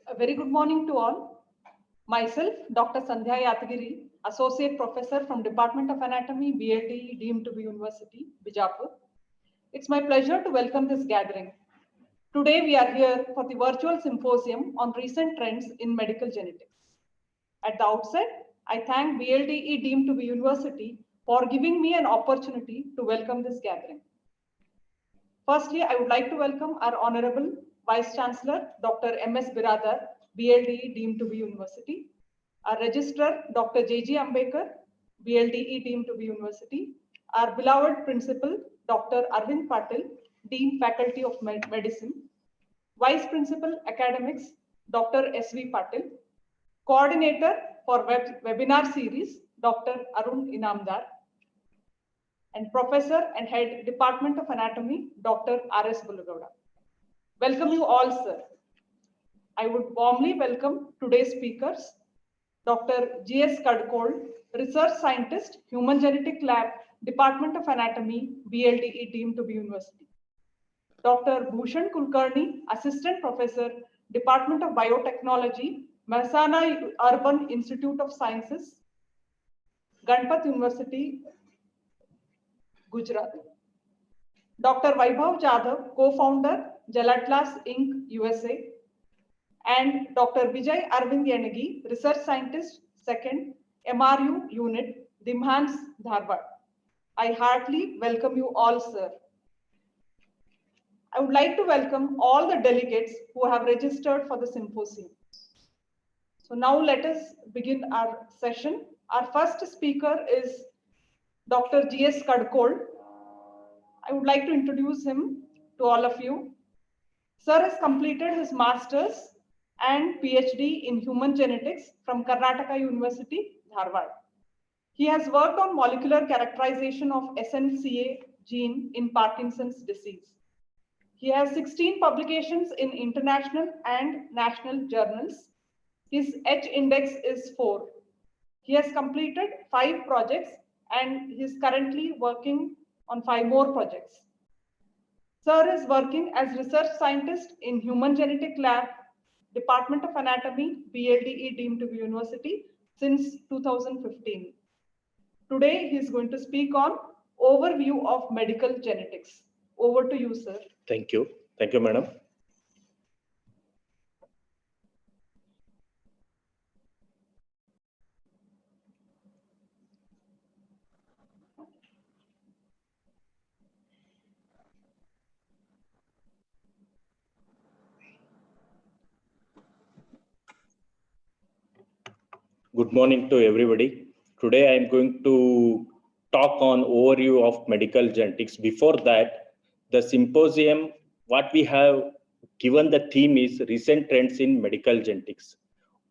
A very good morning to all. Myself, Dr. Sandhya Yatagiri, Associate Professor from Department of Anatomy, BLD, deemed to be University, Bijapur. It's my pleasure to welcome this gathering. Today, we are here for the virtual symposium on recent trends in medical genetics. At the outset, I thank BLDE deemed to be University for giving me an opportunity to welcome this gathering. Firstly, I would like to welcome our Honorable Vice Chancellor, Dr. M.S. Biradar, BLDE deemed to be University, our Registrar, Dr. J.G. Ambekar, BLDE deemed to be University, our beloved Principal, Dr. Arvind Patil, Dean Faculty of Medicine, Vice Principal Academics, Dr. S.V. Patil, Coordinator for Webinar Series, Dr. Arun Inamdar, and Professor and Head Department of Anatomy, Dr. R.S. Bulagowda. Welcome you all, sir. I would warmly welcome today's speakers, Dr. G.S. Kadkol, Research Scientist, Human Genetic Lab, Department of Anatomy, BLDE deemed to be University. Dr. Bhushan Kulkarni, Assistant Professor, Department of Biotechnology, Mehsana Urban Institute of Sciences, Ganpat University, Gujarat. Dr. Whiteham Jada, co-founder, Gelatlas Inc., USA, and Dr. Vijay Arvind Yanagi, Research Scientist, 2nd, MRU Unit, Dimhans, Dharwad. I heartily welcome you all, sir. I would like to welcome all the delegates who have registered for the symposium. So now let us begin our session. Our first speaker is Dr. G.S. Kadkol. I would like to introduce him to all of you. Sir has completed his master's and PhD in human genetics from Karnataka University, Dharwad. He has worked on molecular characterization of SNCA gene in Parkinson's disease. He has 16 publications in international and national journals. His H index is 4. He has completed 5 projects and he is currently working on 5 more projects. Sir is working as research scientist in Human Genetic Lab, Department of Anatomy, BLDE deemed to be University since 2015. Today, he is going to speak on overview of medical genetics. Over to you, sir. Thank you. Thank you, madam. Good morning to everybody. Today I am going to talk on overview of medical genetics. Before that, the symposium, what we have given the theme is recent trends in medical genetics.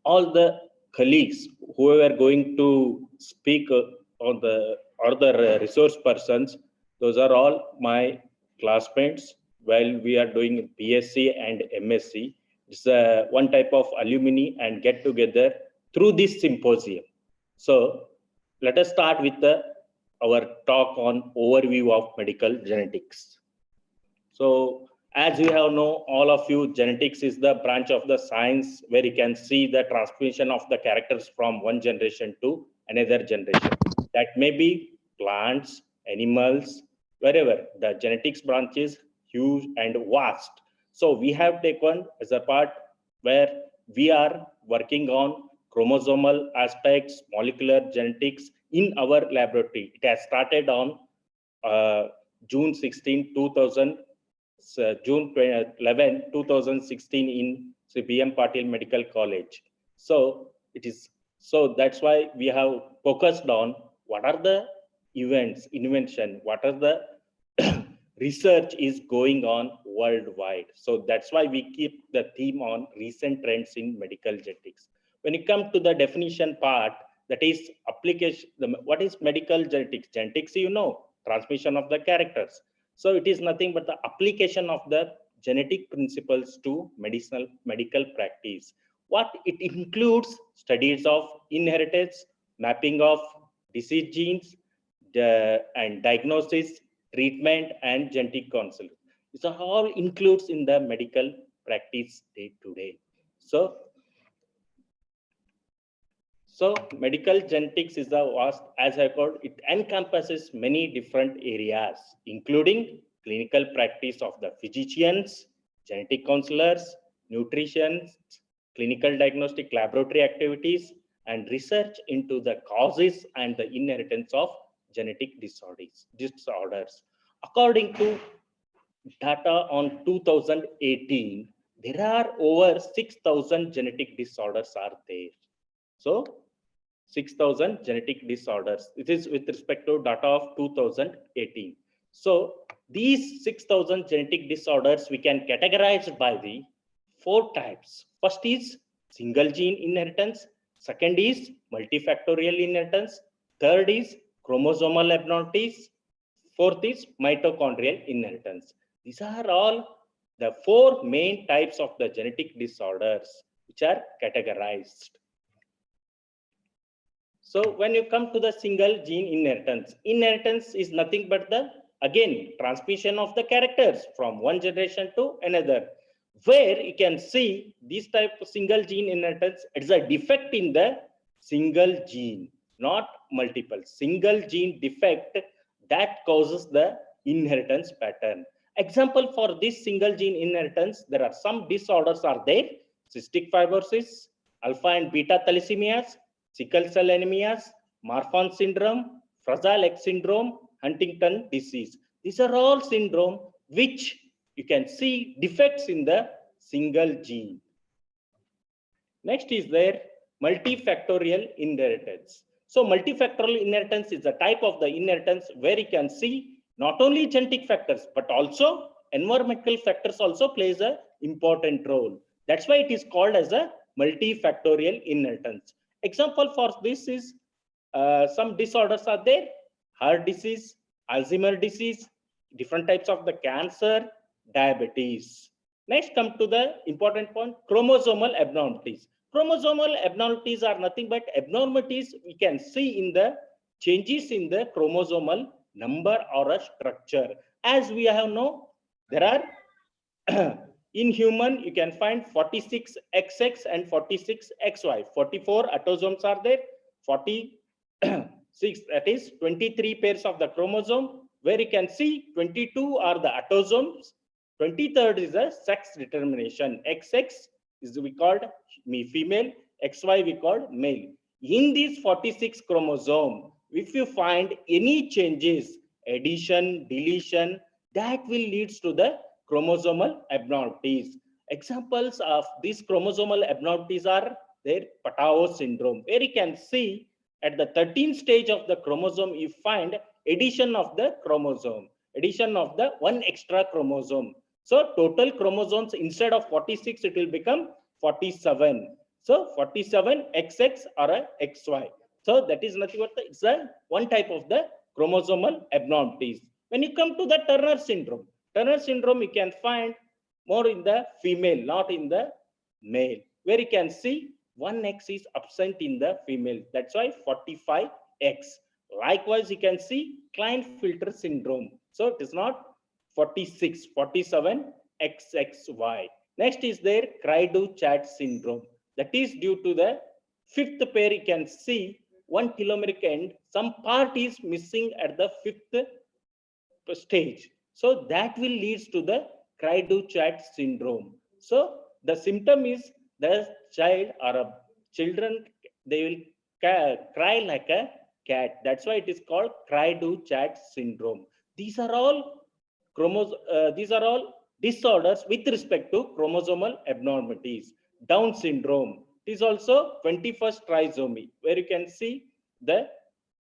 All the colleagues who are going to speak on the other resource persons, those are all my classmates while we are doing BSc and MSc. It's one type of alumni and get together through this symposium. So let us start with our talk on overview of medical genetics. So as you have known, all of you, genetics is the branch of the science where you can see the transmission of the characters from one generation to another generation. That may be plants, animals, wherever. The genetics branch is huge and vast. So we have taken as a part where we are working on chromosomal aspects, molecular genetics in our laboratory. It has started on June 11, 2016 in B M Patil Medical College. So that's why we have focused on what are the events, invention, what are the research is going on worldwide. So that's why we keep the theme on recent trends in medical genetics. When it comes to the definition part, that is application, what is medical genetics? Genetics, you know, transmission of the characters. So it is nothing but the application of the genetic principles to medical practice. What it includes studies of inheritance, mapping of disease genes, and diagnosis, treatment, and genetic counseling. This all includes in the medical practice day to day. So So medical genetics is a vast, as I called, it encompasses many different areas, including clinical practice of the physicians, genetic counselors, nutritionists, clinical diagnostic laboratory activities, and research into the causes and the inheritance of genetic disorders. According to data on 2018, there are over 6,000 genetic disorders are there. So 6,000 genetic disorders. It is with respect to data of 2018. So these 6,000 genetic disorders we can categorize by the 4 types. First is single gene inheritance. Second is multifactorial inheritance. Third is chromosomal abnormalities. Fourth is mitochondrial inheritance. These are all the 4 main types of the genetic disorders which are categorized. So when you come to the single gene inheritance is nothing but the, again, transmission of the characters from one generation to another, where you can see this type of single gene inheritance, it's a defect in the single gene, not multiple. Single gene defect that causes the inheritance pattern. Example for this single gene inheritance, there are some disorders are there: cystic fibrosis, alpha and beta thalassemias, sickle cell anemias, Marfan syndrome, Fragile X syndrome, Huntington disease. These are all syndrome which you can see defects in the single gene. Next is there multifactorial inheritance. So multifactorial inheritance is a type of the inheritance where you can see not only genetic factors, but also environmental factors also plays a important role. That's why it is called as a multifactorial inheritance. Example for this is some disorders are there: heart disease, Alzheimer's disease, different types of the cancer, diabetes. Next, come to the important point: chromosomal abnormalities. Chromosomal abnormalities are nothing but abnormalities we can see in the changes in the chromosomal number or a structure. As we have know, there are in human you can find 46 XX and 46 XY. 44 autosomes are there. 46, that is 23 pairs of the chromosome, where you can see 22 are the autosomes. 23rd is a sex determination. XX is we called female, XY we called male. In these 46 chromosome, if you find any changes, addition, deletion, that will leads to the chromosomal abnormalities. Examples of these chromosomal abnormalities are there: Patau Syndrome, where you can see at the 13th stage of the chromosome, you find addition of the chromosome, addition of the one extra chromosome. So total chromosomes, instead of 46, it will become 47. So 47 XX or a XY. So that is nothing but it's a one type of the chromosomal abnormalities. When you come to the Turner syndrome you can find more in the female, not in the male, where you can see one X is absent in the female. That's why 45X. Likewise, you can see Klinefelter syndrome. So it is not 46, 47 XXY. Next is there Cry-do-Chat syndrome. That is due to the 5th pair. You can see one telomeric end, some part is missing at the 5th stage. So that will leads to the Cry-do-Chat syndrome. So the symptom is the child or a children, they will cry like a cat. That's why it is called Cry-do-Chat syndrome. These are all disorders with respect to chromosomal abnormalities. Down syndrome, it is also 21st trisomy, where you can see the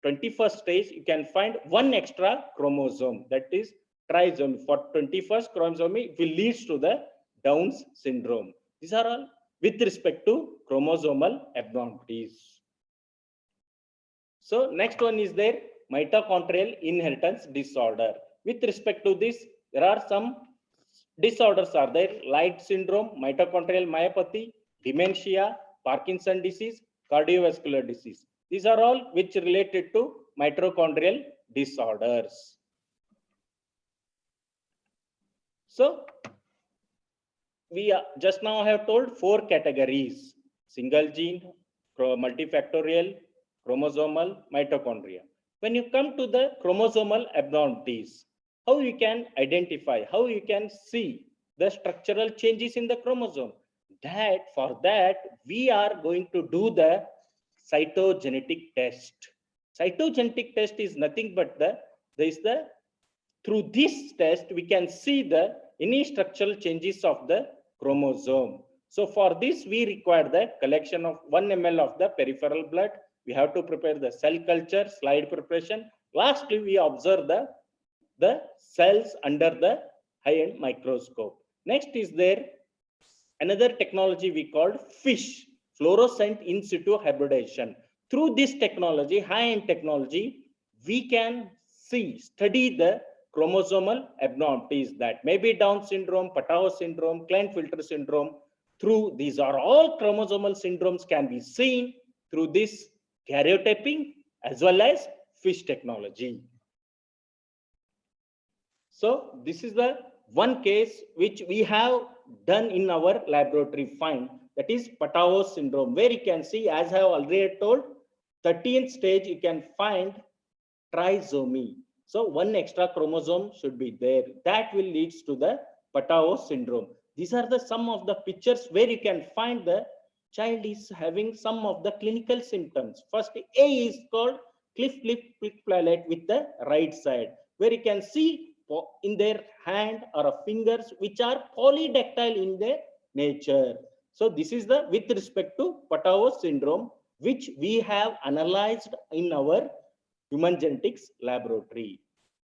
21st stage, you can find one extra chromosome, that is trisomy. For 21st chromosome, it will lead to the Down's syndrome. These are all with respect to chromosomal abnormalities. So next one is there mitochondrial inheritance disorder. With respect to this, there are some disorders are there: Light syndrome, mitochondrial myopathy, dementia, Parkinson disease, cardiovascular disease. These are all which related to mitochondrial disorders. So we just now have told 4 categories: single gene, multifactorial, chromosomal, mitochondria. When you come to the chromosomal abnormalities, how you can identify, how you can see the structural changes in the chromosome? For that, we are going to do the cytogenetic test. Cytogenetic test is nothing but through this test, we can see any structural changes of the chromosome. So for this, we require the collection of 1 ml of the peripheral blood. We have to prepare the cell culture, slide preparation. Lastly, we observe the cells under the high-end microscope. Next is there another technology we called FISH, fluorescent in situ hybridization. Through this technology, high-end technology, we can study the chromosomal abnormalities that may be Down syndrome, Patau syndrome, Klinefelter syndrome. Through these are all chromosomal syndromes can be seen through this karyotyping as well as FISH technology. So this is the one case which we have done in our laboratory find, that is Patau syndrome, where you can see, as I have already told, 13th stage you can find trisomy. So one extra chromosome should be there. That will lead to the Patau syndrome. These are some of the pictures where you can find the child is having some of the clinical symptoms. First, A is called cliff palate with the right side, where you can see in their hand or fingers which are polydactyl in their nature. So this is with respect to Patau syndrome, which we have analyzed in our human genetics laboratory.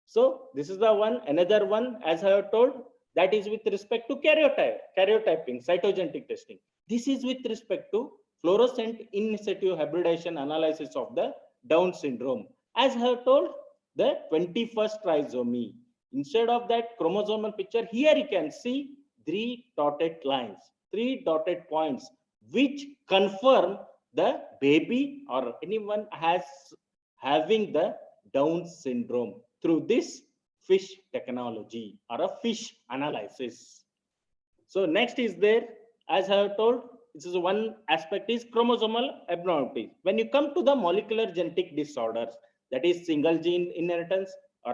So this is the one. Another one, as I have told, that is with respect to karyotyping, cytogenetic testing. This is with respect to fluorescent in situ hybridization analysis of the Down syndrome. As I have told, the 21st trisomy. Instead of that chromosomal picture, here you can see 3 dotted lines, 3 dotted points, which confirm the baby or anyone having the Down syndrome through this FISH technology or a FISH analysis. So next is there, as I have told, this is one aspect is chromosomal abnormality. When you come to the molecular genetic disorders, that is single gene inheritance or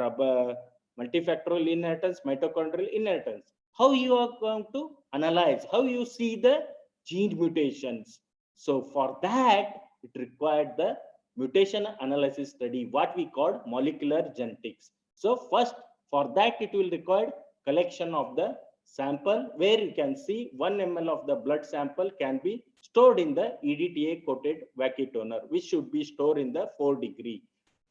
multifactorial inheritance, mitochondrial inheritance, how you are going to analyze, how you see the gene mutations. So for that, it required the mutation analysis study, what we call molecular genetics. So first, for that, it will require collection of the sample, where you can see 1 ml of the blood sample can be stored in the EDTA coated vacuum toner, which should be stored in the 4 degree.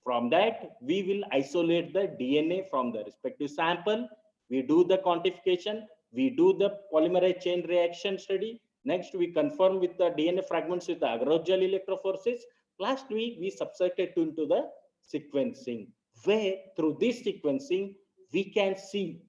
From that, we will isolate the DNA from the respective sample. We do the quantification. We do the polymerase chain reaction study. Next, we confirm with the DNA fragments with the agarogel electrophoresis. Last week, we subjected into the sequencing, where through this sequencing, we can see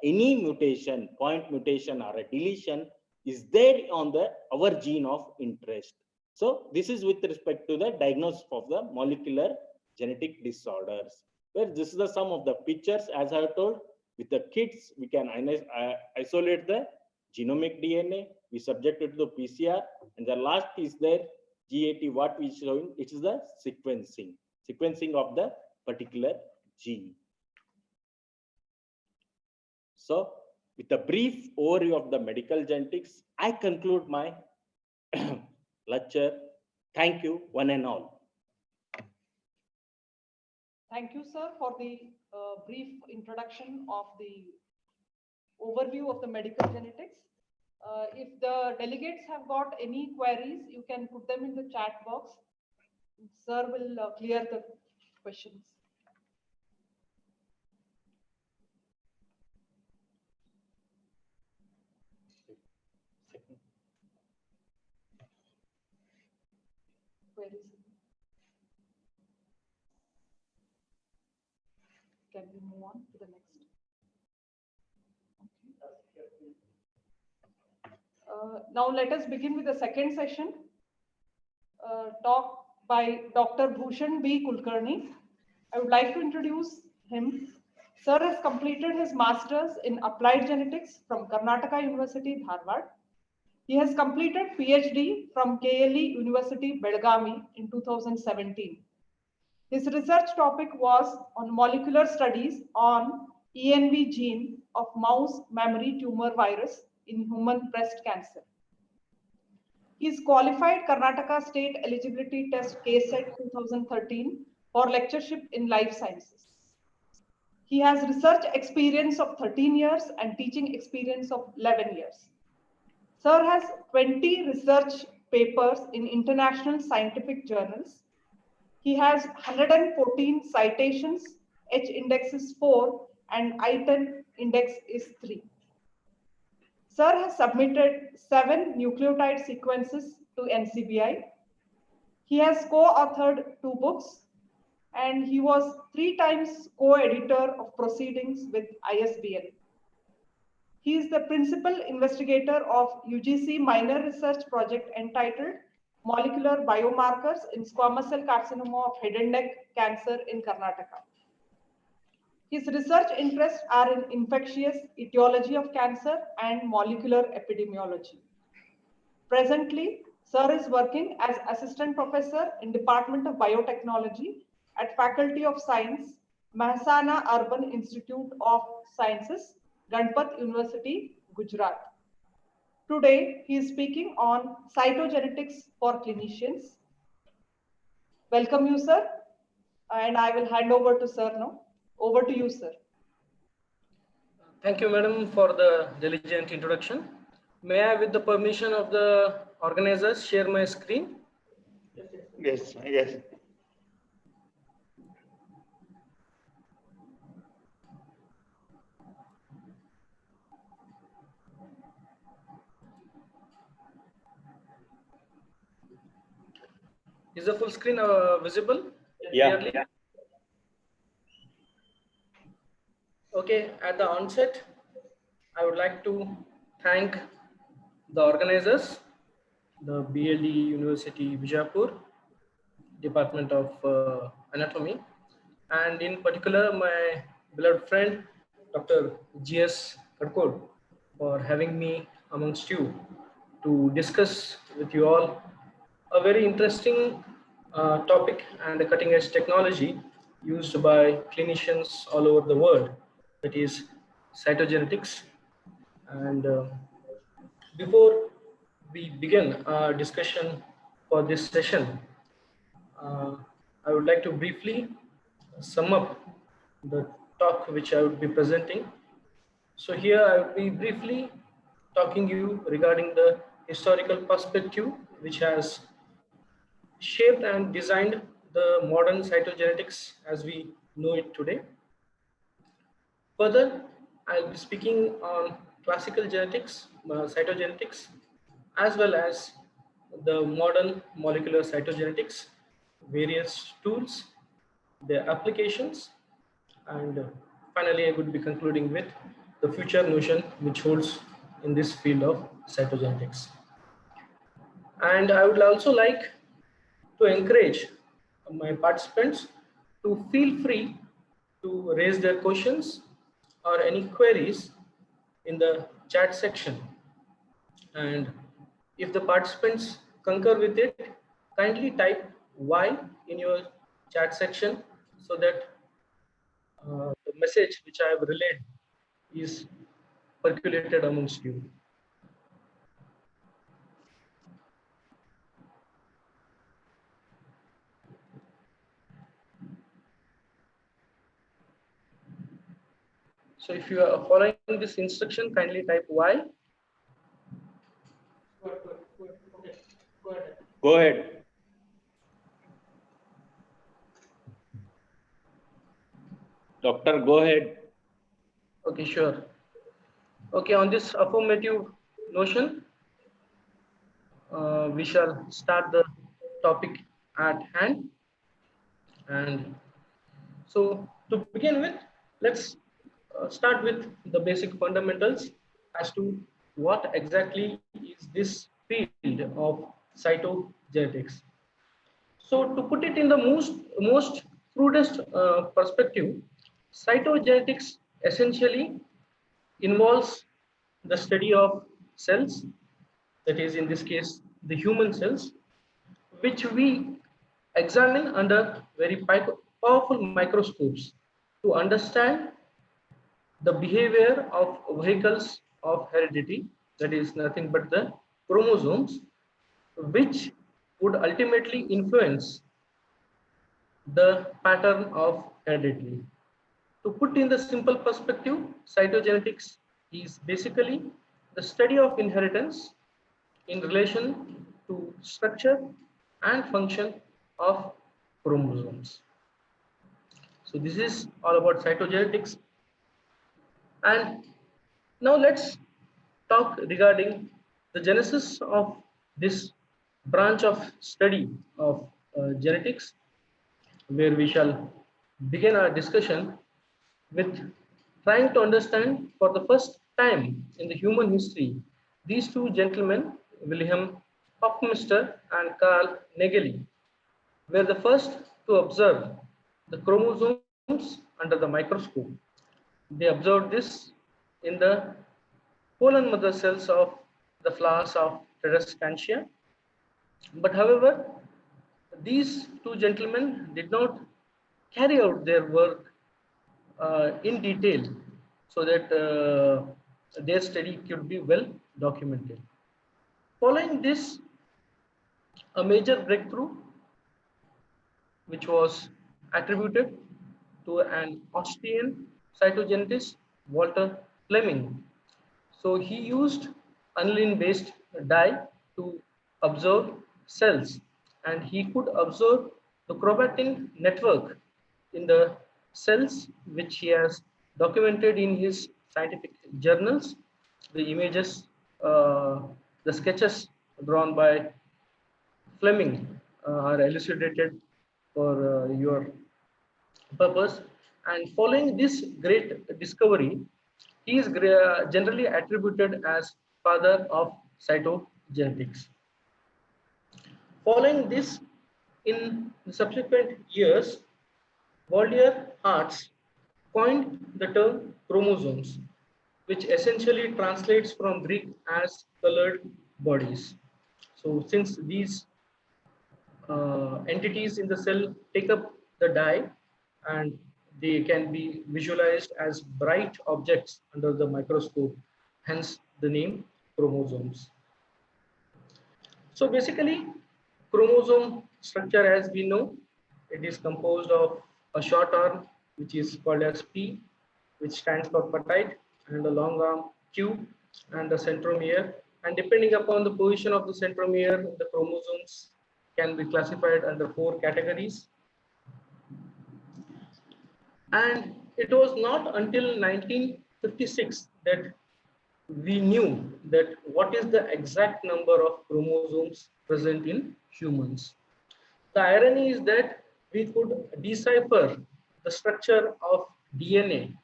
any mutation, point mutation or a deletion is there on our gene of interest. So this is with respect to the diagnosis of the molecular genetic disorders, where this is the sum of the pictures. As I have told, with the kids, we can isolate the genomic DNA, we subject it to the PCR, and the last is there GAT, what we showing, it is the sequencing of the particular gene. So with a brief overview of the medical genetics, I conclude my lecture. Thank you, one and all. Thank you, sir, for the brief introduction of the overview of the medical genetics. If the delegates have got any queries, you can put them in the chat box. Sir will clear the questions. Where is it? Can we move on to the next? Okay. Now let us begin with the second session. Talk by Dr. Bhushan B Kulkarni. I would like to introduce him. Sir has completed his master's in applied genetics from Karnataka University, Dharwad. He has completed PhD from KLE University, Belgaum in 2017. His research topic was on molecular studies on ENV gene of mouse mammary tumor virus in human breast cancer. He is qualified Karnataka State Eligibility Test KSET 2013 for lectureship in life sciences. He has research experience of 13 years and teaching experience of 11 years. Sir has 20 research papers in international scientific journals. He has 114 citations, H index is 4 and I10 index is 3. Sir has submitted 7 nucleotide sequences to NCBI. He has co-authored 2 books and he was 3 times co-editor of proceedings with ISBN. He is the principal investigator of UGC minor research project entitled Molecular Biomarkers in Squamous Cell Carcinoma of Head and Neck Cancer in Karnataka. His research interests are in infectious etiology of cancer and molecular epidemiology. Presently, Sir is working as assistant professor in Department of Biotechnology at Faculty of Science, Mahsana Urban Institute of Sciences, Ganpat University, Gujarat. Today, he is speaking on cytogenetics for clinicians. Welcome you, sir. And I will hand over to Sir now. Over to you, sir. Thank you, madam, for the diligent introduction. May I, with the permission of the organizers, share my screen? Yes, yes. Is the full screen visible? Yeah. Clearly? Okay, at the onset, I would like to thank the organizers, the BLE University Bijapur, Department of Anatomy, and in particular my beloved friend, Dr. G.S. Kadkod, for having me amongst you to discuss with you all a very interesting topic and a cutting edge technology used by clinicians all over the world, that is cytogenetics. And before we begin our discussion for this session, I would like to briefly sum up the talk which I would be presenting. So here I will be briefly talking you regarding the historical perspective which has shaped and designed the modern cytogenetics as we know it today. Further, I'll be speaking on classical genetics, cytogenetics, as well as the modern molecular cytogenetics, various tools, their applications, and finally I would be concluding with the future notion which holds in this field of cytogenetics. And I would also like to encourage my participants to feel free to raise their questions or any queries in the chat section. And if the participants concur with it, kindly type Y in your chat section so that the message which I have relayed is percolated amongst you. So if you are following this instruction, kindly type Y. Go ahead. Doctor, go ahead. Okay, sure. Okay, on this affirmative notion, we shall start the topic at hand. And so to begin with, let's start with the basic fundamentals as to what exactly is this field of cytogenetics. So to put it in the most crudest perspective, cytogenetics essentially involves the study of cells that is in this case the human cells, which we examine under very powerful microscopes to understand the behavior of vehicles of heredity, that is nothing but the chromosomes, which would ultimately influence the pattern of heredity. To put in the simple perspective, cytogenetics is basically the study of inheritance in relation to structure and function of chromosomes. So this is all about cytogenetics. And now let's talk regarding the genesis of this branch of study of genetics, where we shall begin our discussion with trying to understand for the first time in the human history these two gentlemen, Wilhelm Hofmeister and Carl Nageli, were the first to observe the chromosomes under the microscope. They observed this in the pollen mother cells of the flowers of Tradescantia. But however, these two gentlemen did not carry out their work in detail so that their study could be well documented. Following this, a major breakthrough which was attributed to an Austrian cytogenetist, Walter Fleming. So he used aniline based dye to observe cells, and he could observe the chromatin network in the cells, which he has documented in his scientific journals. The images, the sketches drawn by Fleming are elucidated for your purpose. And following this great discovery, he is generally attributed as father of cytogenetics. Following this, in the subsequent years, Walter Hartz coined the term chromosomes, which essentially translates from Greek as colored bodies. So since these entities in the cell take up the dye and they can be visualized as bright objects under the microscope, hence the name chromosomes. So basically, chromosome structure, as we know, it is composed of a short arm which is called as P, which stands for patide, and a long arm Q and the centromere. And depending upon the position of the centromere, the chromosomes can be classified under 4 categories. And it was not until 1956 that we knew that what is the exact number of chromosomes present in humans. The irony is that we could decipher the structure of DNA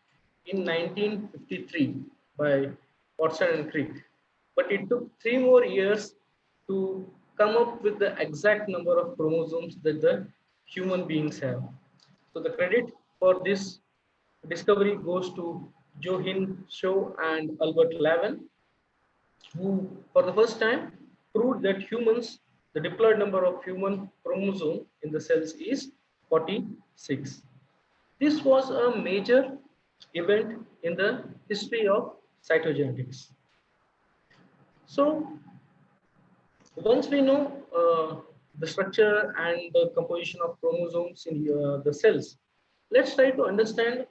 in 1953 by Watson and Crick, but it took 3 more years to come up with the exact number of chromosomes that the human beings have. So the credit for this discovery goes to Joachim Shaw and Albert Lavin, who for the first time proved that humans, the diploid number of human chromosome in the cells is 46. This was a major event in the history of cytogenetics. So once we know the structure and the composition of chromosomes in the cells, let's try to understand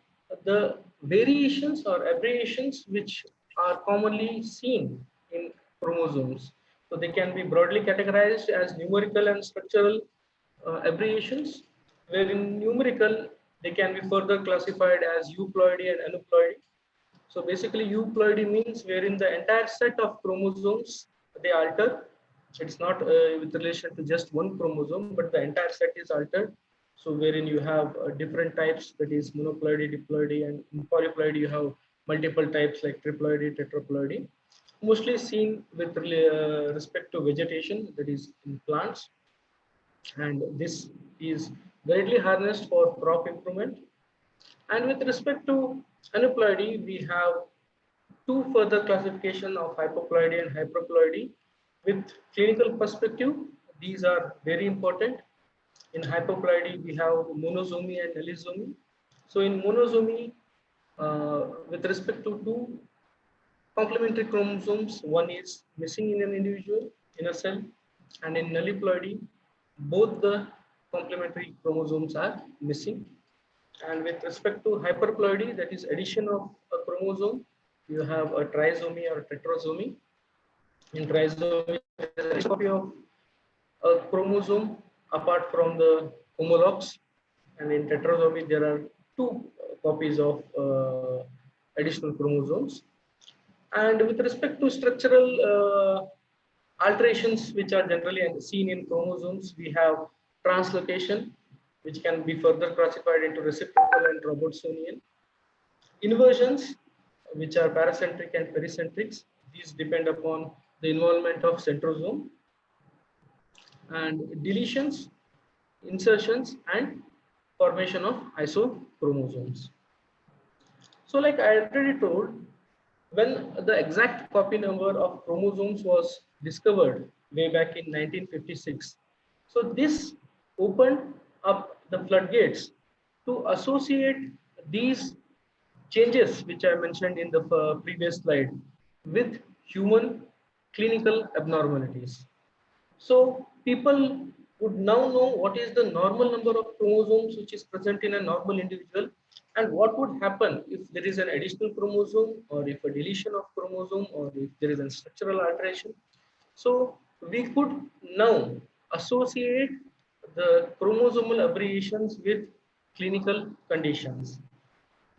the variations or aberrations which are commonly seen in chromosomes. So they can be broadly categorized as numerical and structural aberrations, where in numerical they can be further classified as euploidy and aneuploidy. So basically euploidy means wherein the entire set of chromosomes they alter. It's not with relation to just one chromosome, but the entire set is altered. So wherein you have different types, that is monoploidy, diploidy, and in polyploidy you have multiple types like triploidy, tetraploidy, mostly seen with respect to vegetation, that is in plants. And this is greatly harnessed for crop improvement. And with respect to aneuploidy, we have 2 further classification of hypoploidy and hyperploidy. With clinical perspective, these are very important. In hyperploidy, we have monosomy and allosomy. So in monosomy, with respect to two complementary chromosomes, one is missing in an individual in a cell, and in nulliploidy, both the complementary chromosomes are missing. And with respect to hyperploidy, that is addition of a chromosome, you have a trisomy or tetrasomy. In trisomy, there is a copy of a chromosome apart from the homologs, and in tetrasomy there are two copies of additional chromosomes. And with respect to structural alterations which are generally seen in chromosomes, we have translocation, which can be further classified into reciprocal and Robertsonian. Inversions, which are paracentric and pericentrics, these depend upon the involvement of centrosome. And deletions, insertions, and formation of isochromosomes. So like I already told, when the exact copy number of chromosomes was discovered way back in 1956, so this opened up the floodgates to associate these changes which I mentioned in the previous slide with human clinical abnormalities. So people would now know what is the normal number of chromosomes which is present in a normal individual, and what would happen if there is an additional chromosome, or if a deletion of chromosome, or if there is a structural alteration. So we could now associate the chromosomal aberrations with clinical conditions.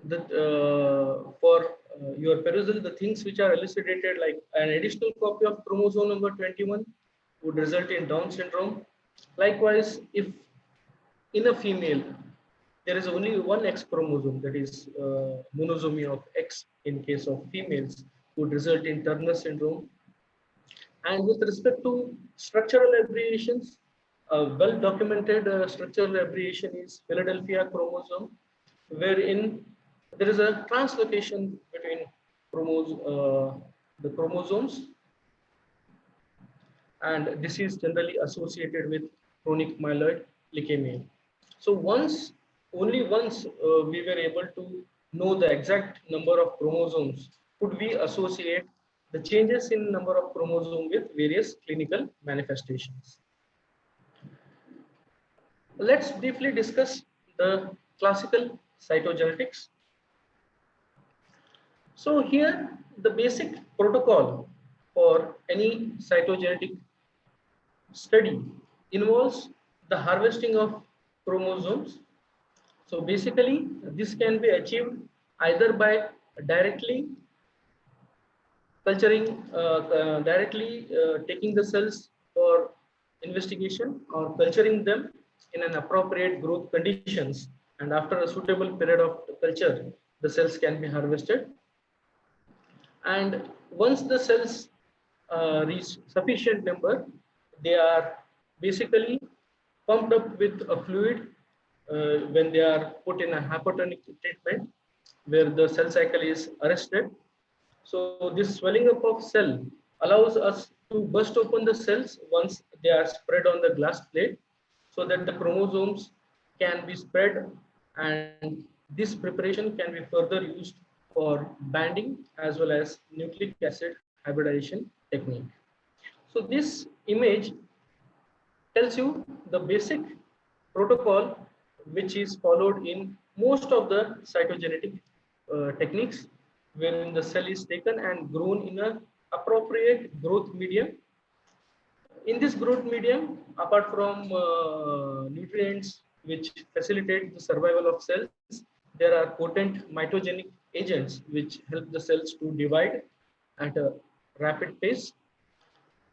For your perusal, the things which are elucidated, like an additional copy of chromosome number 21 would result in Down syndrome. Likewise, if in a female there is only one X chromosome, that is monosomy of X in case of females, would result in Turner syndrome. And with respect to structural aberrations, a well documented structural aberration is Philadelphia chromosome, wherein there is a translocation between the chromosomes, and this is generally associated with chronic myeloid leukemia. So only once we were able to know the exact number of chromosomes, could we associate the changes in number of chromosomes with various clinical manifestations. Let's briefly discuss the classical cytogenetics. So here the basic protocol for any cytogenetic study involves the harvesting of chromosomes. So basically this can be achieved either by directly culturing, taking the cells for investigation, or culturing them in an appropriate growth conditions, and after a suitable period of culture, the cells can be harvested. And once the cells reach sufficient number, they are basically pumped up with a fluid when they are put in a hypotonic treatment, where the cell cycle is arrested. So this swelling up of cell allows us to burst open the cells once they are spread on the glass plate, so that the chromosomes can be spread, and this preparation can be further used for binding as well as nucleic acid hybridization technique. So this image tells you the basic protocol which is followed in most of the cytogenetic techniques, wherein the cell is taken and grown in an appropriate growth medium. In this growth medium, apart from nutrients which facilitate the survival of cells, there are potent mitogenic agents which help the cells to divide at a rapid pace.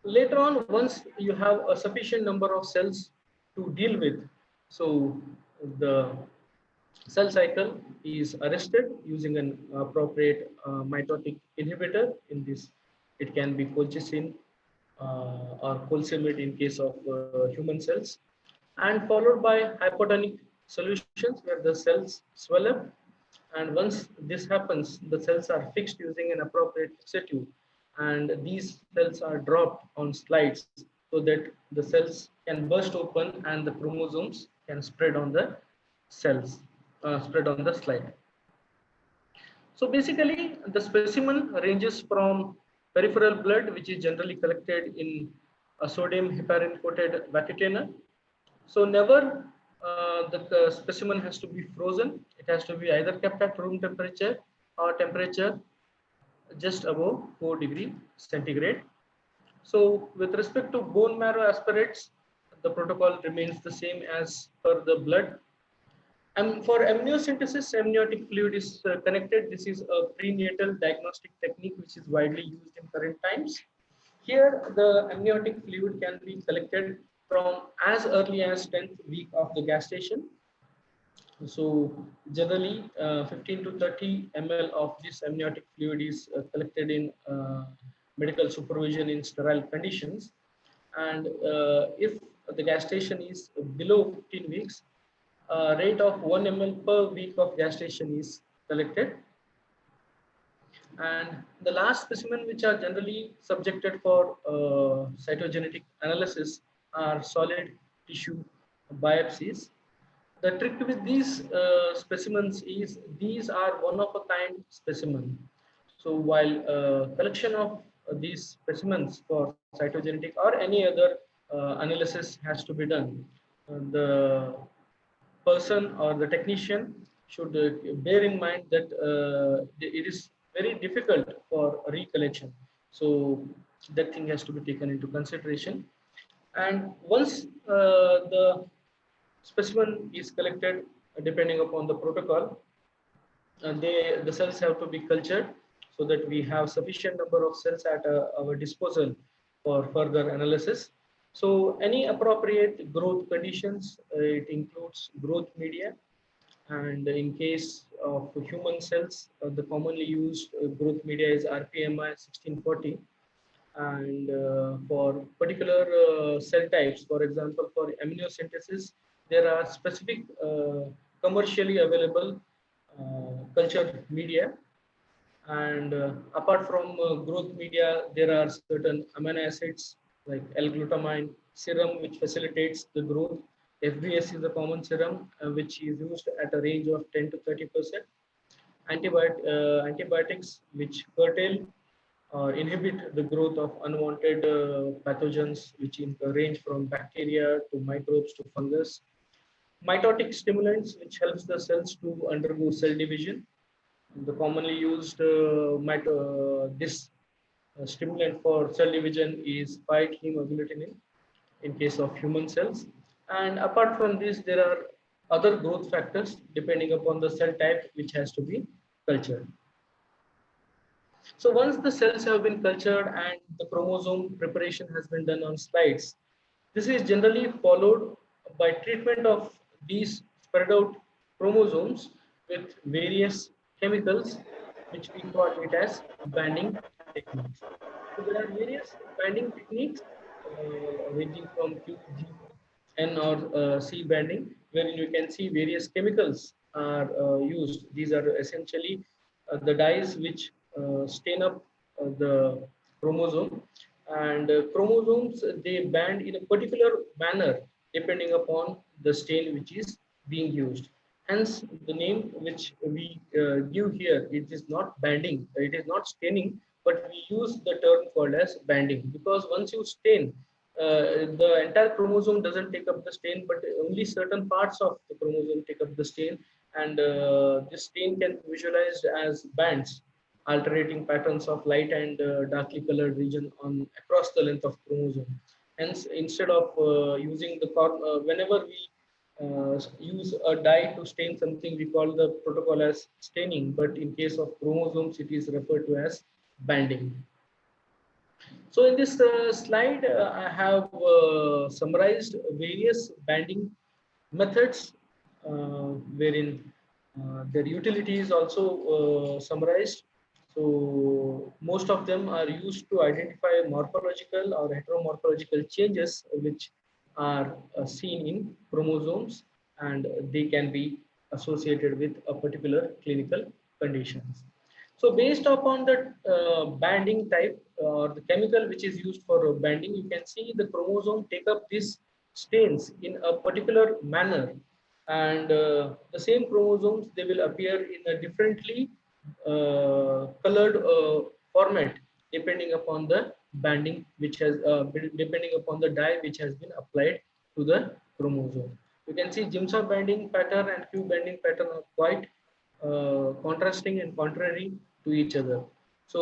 Later on, once you have a sufficient number of cells to deal with, so the cell cycle is arrested using an appropriate mitotic inhibitor. In this, it can be colchicine or colcimate in case of human cells, and followed by hypotonic solutions where the cells swell up. And once this happens, the cells are fixed using an appropriate situ, and these cells are dropped on slides so that the cells can burst open and the chromosomes can spread on the cells, spread on the slide. So basically, the specimen ranges from peripheral blood, which is generally collected in a sodium heparin coated vacutainer. So never the specimen has to be frozen. It has to be either kept at room temperature or temperature just above 4 degrees centigrade. So with respect to bone marrow aspirates, the protocol remains the same as per the blood. And for amniocentesis, amniotic fluid is connected. This is a prenatal diagnostic technique which is widely used in current times. Here, the amniotic fluid can be collected from as early as 10th week of the gestation. So generally, 15 to 30 ml of this amniotic fluid is collected in medical supervision in sterile conditions. And if the gestation is below 15 weeks, rate of 1 ml per week of gestation is collected. And the last specimen which are generally subjected for cytogenetic analysis are solid tissue biopsies. The trick with these specimens is these are one of a kind specimen. So while collection of these specimens for cytogenetic or any other analysis has to be done, the person or the technician should bear in mind that it is very difficult for recollection. So that thing has to be taken into consideration. And once the specimen is collected, depending upon the protocol, the cells have to be cultured so that we have sufficient number of cells at our disposal for further analysis. So any appropriate growth conditions, it includes growth media, and in case of human cells, the commonly used growth media is RPMI 1640. And for particular cell types, for example, for amniocentesis, there are specific commercially available culture media. And apart from growth media, there are certain amino acids like L-glutamine serum, which facilitates the growth. FBS is a common serum, which is used at a range of 10 to 30%. Antibiotics, which curtail or inhibit the growth of unwanted pathogens, which range from bacteria to microbes to fungus. Mitotic stimulants, which helps the cells to undergo cell division. The commonly used this stimulant for cell division is 5-hemagglutinin in case of human cells. And apart from this, there are other growth factors depending upon the cell type which has to be cultured. So once the cells have been cultured and the chromosome preparation has been done on slides, this is generally followed by treatment of these spread out chromosomes with various chemicals, which we call it as banding techniques. So there are various banding techniques ranging from Q, G, N or C banding, wherein you can see various chemicals are used. These are essentially the dyes which stain up the chromosome, and chromosomes, they band in a particular manner depending upon the stain which is being used. Hence the name which we give here, it is not banding, it is not staining, but we use the term called as banding, because once you stain, the entire chromosome doesn't take up the stain, but only certain parts of the chromosome take up the stain, and this stain can be visualized as bands alternating patterns of light and darkly colored region on across the length of chromosome. Hence, instead of using the whenever we use a dye to stain something, we call the protocol as staining, but in case of chromosomes, it is referred to as banding. So in this slide, I have summarized various banding methods, wherein their utility is also summarized. So most of them are used to identify morphological or heteromorphological changes which are seen in chromosomes, and they can be associated with a particular clinical conditions. So based upon the banding type or the chemical which is used for banding, you can see the chromosome take up these stains in a particular manner, and the same chromosomes, they will appear in a differently colored format depending upon the banding which has depending upon the dye which has been applied to the chromosome. You can see Jimsa banding pattern and Q banding pattern are quite contrasting and contrary to each other. So,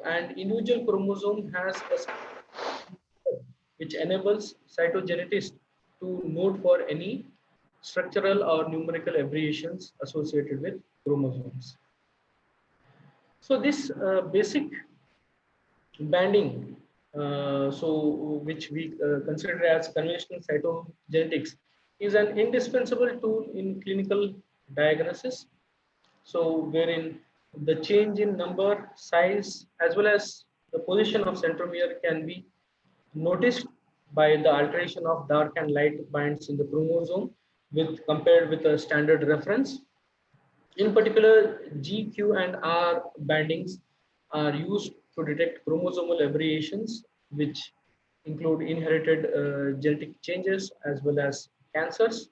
and individual chromosome has a which enables cytogenetics to note for any structural or numerical abbreviations associated with chromosomes. So this basic banding, which we consider as conventional cytogenetics, is an indispensable tool in clinical diagnosis. So wherein the change in number, size, as well as the position of centromere can be noticed by the alteration of dark and light bands in the chromosome with compared with a standard reference. In particular, G, Q, and R bandings are used to detect chromosomal aberrations, which include inherited genetic changes as well as cancers.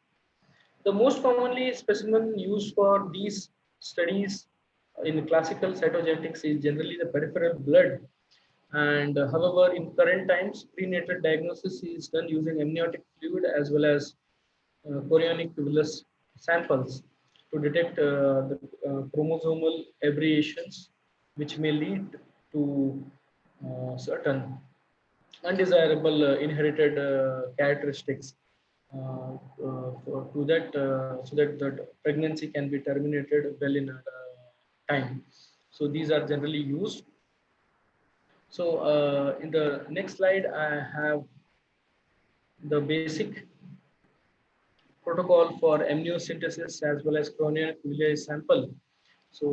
The most commonly specimen used for these studies in classical cytogenetics is generally the peripheral blood. And however, in current times, prenatal diagnosis is done using amniotic fluid as well as chorionic villus samples to detect the chromosomal aberrations, which may lead to certain undesirable inherited characteristics so that the pregnancy can be terminated well in time. So these are generally used. So in the next slide, I have the basic protocol for amniosynthesis as well as chorionic villi sample. So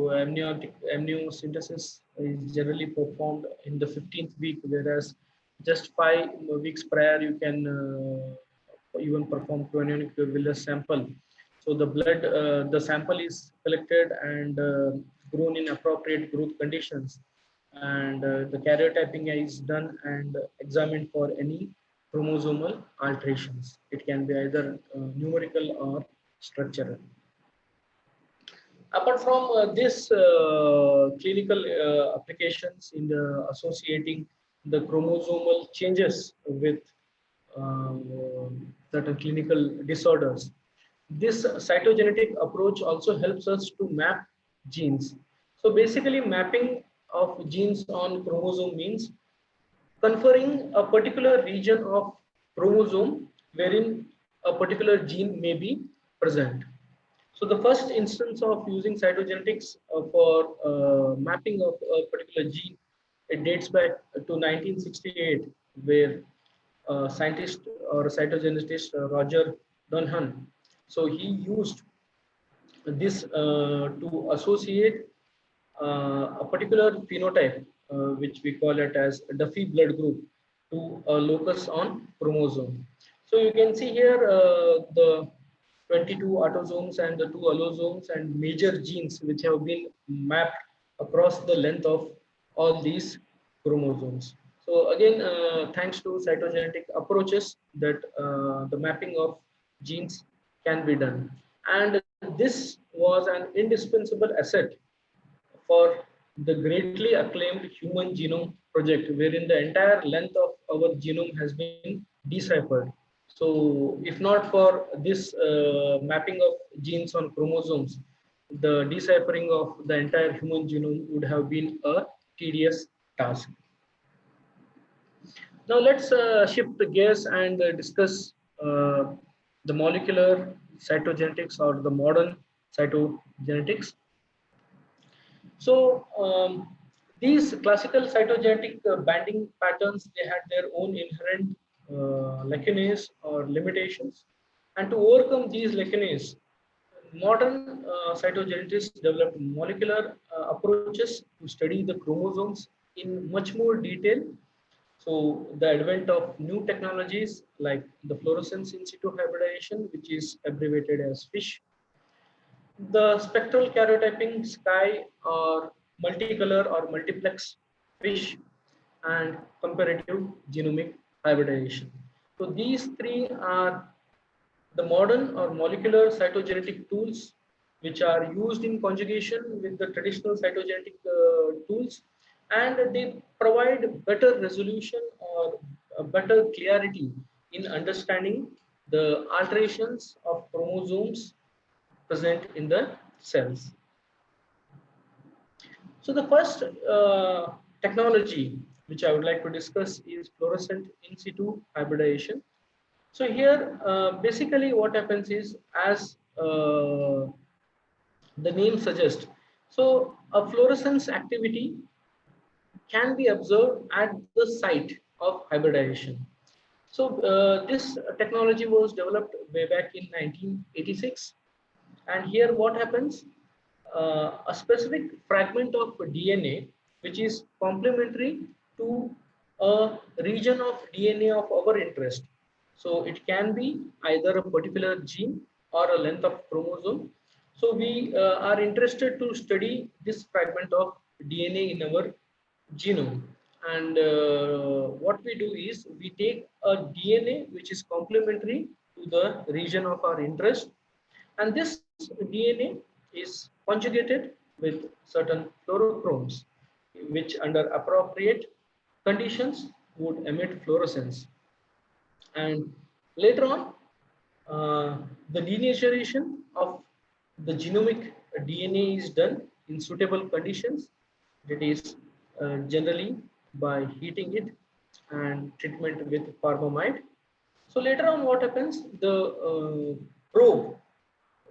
amniosynthesis is generally performed in the 15th week, whereas just 5 weeks prior you can even perform chorionic villus sample. So the blood, the sample is collected and grown in appropriate growth conditions, and the karyotyping is done and examined for any chromosomal alterations. It can be either numerical or structural. Apart from this clinical applications in the associating the chromosomal changes with certain clinical disorders, this cytogenetic approach also helps us to map genes. So basically, mapping of genes on chromosome means conferring a particular region of chromosome wherein a particular gene may be present. So the first instance of using cytogenetics for mapping of a particular gene, it dates back to 1968, where scientist or cytogeneticist Roger Dunhan. So he used this to associate a particular phenotype, which we call it as Duffy blood group, to a locus on chromosome. So you can see here the 22 autosomes and the 2 allosomes and major genes which have been mapped across the length of all these chromosomes. So again, thanks to cytogenetic approaches, that the mapping of genes can be done. And this was an indispensable asset for the greatly acclaimed Human Genome Project, wherein the entire length of our genome has been deciphered. So, if not for this mapping of genes on chromosomes, the deciphering of the entire human genome would have been a tedious task. Now, let's shift the gears and discuss the molecular cytogenetics or the modern cytogenetics. So these classical cytogenetic banding patterns, they had their own inherent lacunae or limitations, and to overcome these lacunae, modern cytogenetics developed molecular approaches to study the chromosomes in much more detail. So the advent of new technologies like the fluorescence in situ hybridization, which is abbreviated as FISH, the spectral karyotyping, SKY, or multicolor or multiplex fish, and comparative genomic hybridization. So these three are the modern or molecular cytogenetic tools which are used in conjugation with the traditional cytogenetic tools, and they provide better resolution or better clarity in understanding the alterations of chromosomes present in the cells. So the first technology which I would like to discuss is fluorescent in situ hybridization. So here, basically what happens is, as the name suggests, so a fluorescence activity can be observed at the site of hybridization. So this technology was developed way back in 1986. And here what happens, a specific fragment of DNA, which is complementary to a region of DNA of our interest. So it can be either a particular gene or a length of chromosome. So we are interested to study this fragment of DNA in our genome. And what we do is we take a DNA which is complementary to the region of our interest, and this DNA is conjugated with certain fluorochromes, which under appropriate conditions would emit fluorescence. And later on, the denaturation of the genomic DNA is done in suitable conditions. That is generally by heating it and treatment with formamide. So later on, what happens? The probe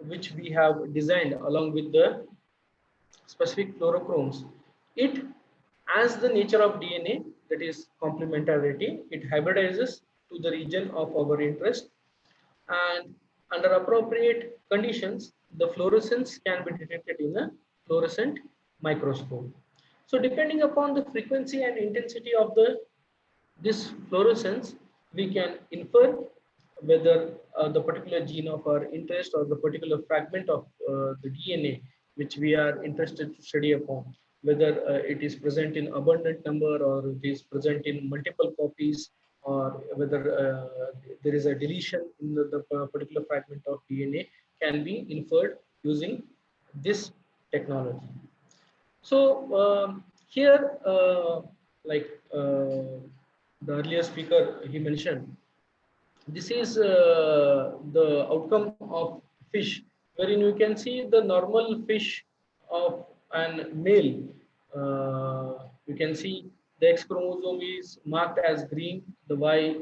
which we have designed along with the specific fluorochromes, it, as the nature of DNA, that is complementarity, it hybridizes to the region of our interest, and under appropriate conditions, the fluorescence can be detected in a fluorescent microscope. So depending upon the frequency and intensity of this fluorescence, we can infer whether the particular gene of our interest or the particular fragment of the DNA which we are interested to study upon, whether it is present in abundant number or it is present in multiple copies, or whether there is a deletion in the particular fragment of DNA, can be inferred using this technology. So here, the earlier speaker, he mentioned, this is the outcome of fish, wherein you can see the normal fish of an male. You can see the X chromosome is marked as green, the Y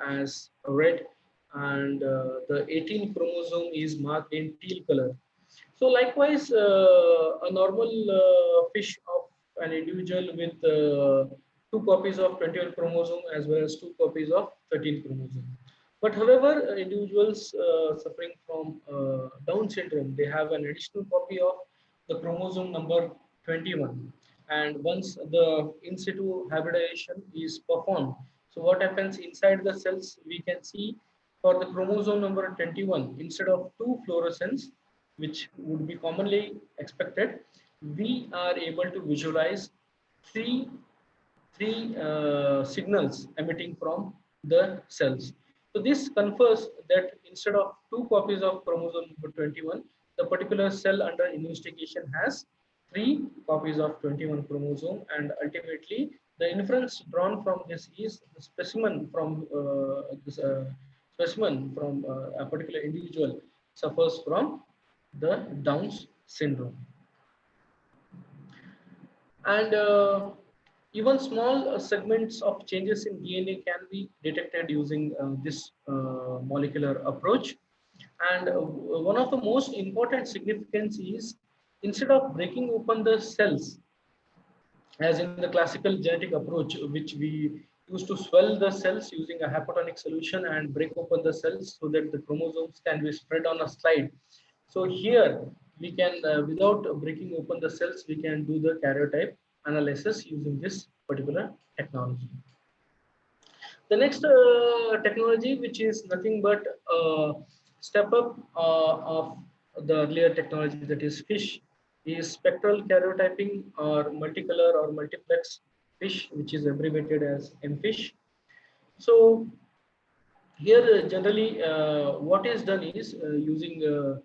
as red, and the 18 chromosome is marked in teal color. So likewise, a normal fish of an individual with 2 copies of 21 chromosome as well as 2 copies of 13 chromosome. But however, individuals suffering from Down syndrome, they have an additional copy of the chromosome number 21. And once the in situ hybridization is performed, so what happens inside the cells, we can see for the chromosome number 21, instead of 2 fluorescence, which would be commonly expected, we are able to visualize three signals emitting from the cells. So this confers that instead of 2 copies of chromosome number 21, the particular cell under investigation has 3 copies of 21 chromosome, and ultimately the inference drawn from this is the specimen from a particular individual suffers from the Down's syndrome. And even small segments of changes in DNA can be detected using this molecular approach. And one of the most important significance is, instead of breaking open the cells, as in the classical genetic approach, which we used to swell the cells using a hypotonic solution and break open the cells so that the chromosomes can be spread on a slide. So here we can, without breaking open the cells, we can do the karyotype analysis using this particular technology. The next technology, which is nothing but a step up of the earlier technology, that is fish is spectral karyotyping or multicolor or multiplex fish, which is abbreviated as MFISH. So here generally what is done is using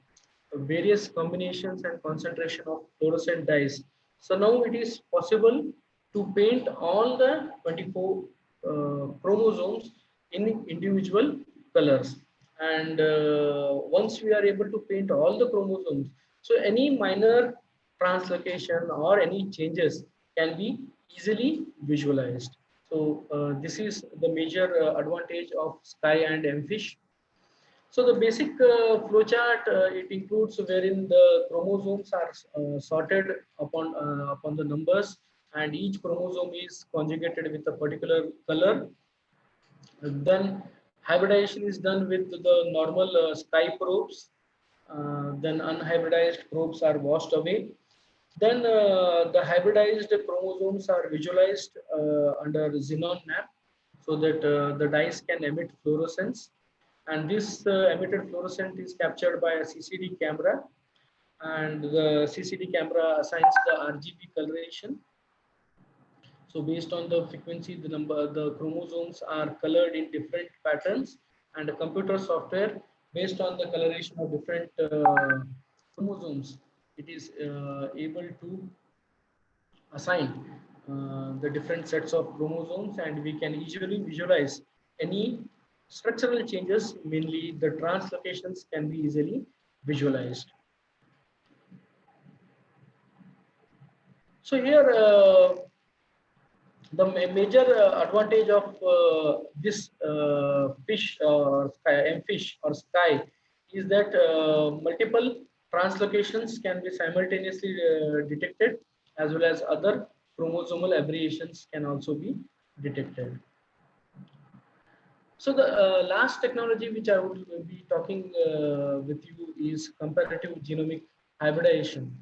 various combinations and concentration of fluorescent dyes. So now it is possible to paint all the 24 chromosomes in individual colors. And once we are able to paint all the chromosomes, so any minor translocation or any changes can be easily visualized. So this is the major advantage of Sky and MFISH. So the basic flowchart it includes wherein the chromosomes are sorted upon the numbers, and each chromosome is conjugated with a particular color. Then hybridization is done with the normal Sky probes. Then unhybridized probes are washed away. Then the hybridized chromosomes are visualized under xenon map, so that the dyes can emit fluorescence. And this emitted fluorescent is captured by a CCD camera, and the CCD camera assigns the RGB coloration. So based on the frequency, the chromosomes are colored in different patterns, and the computer software based on the coloration of different chromosomes, it is able to assign the different sets of chromosomes, and we can easily visualize any structural changes. Mainly the translocations can be easily visualized. So here the major advantage of this fish or MFISH or Sky is that multiple translocations can be simultaneously detected, as well as other chromosomal aberrations can also be detected. So the last technology which I would be talking with you is comparative genomic hybridization.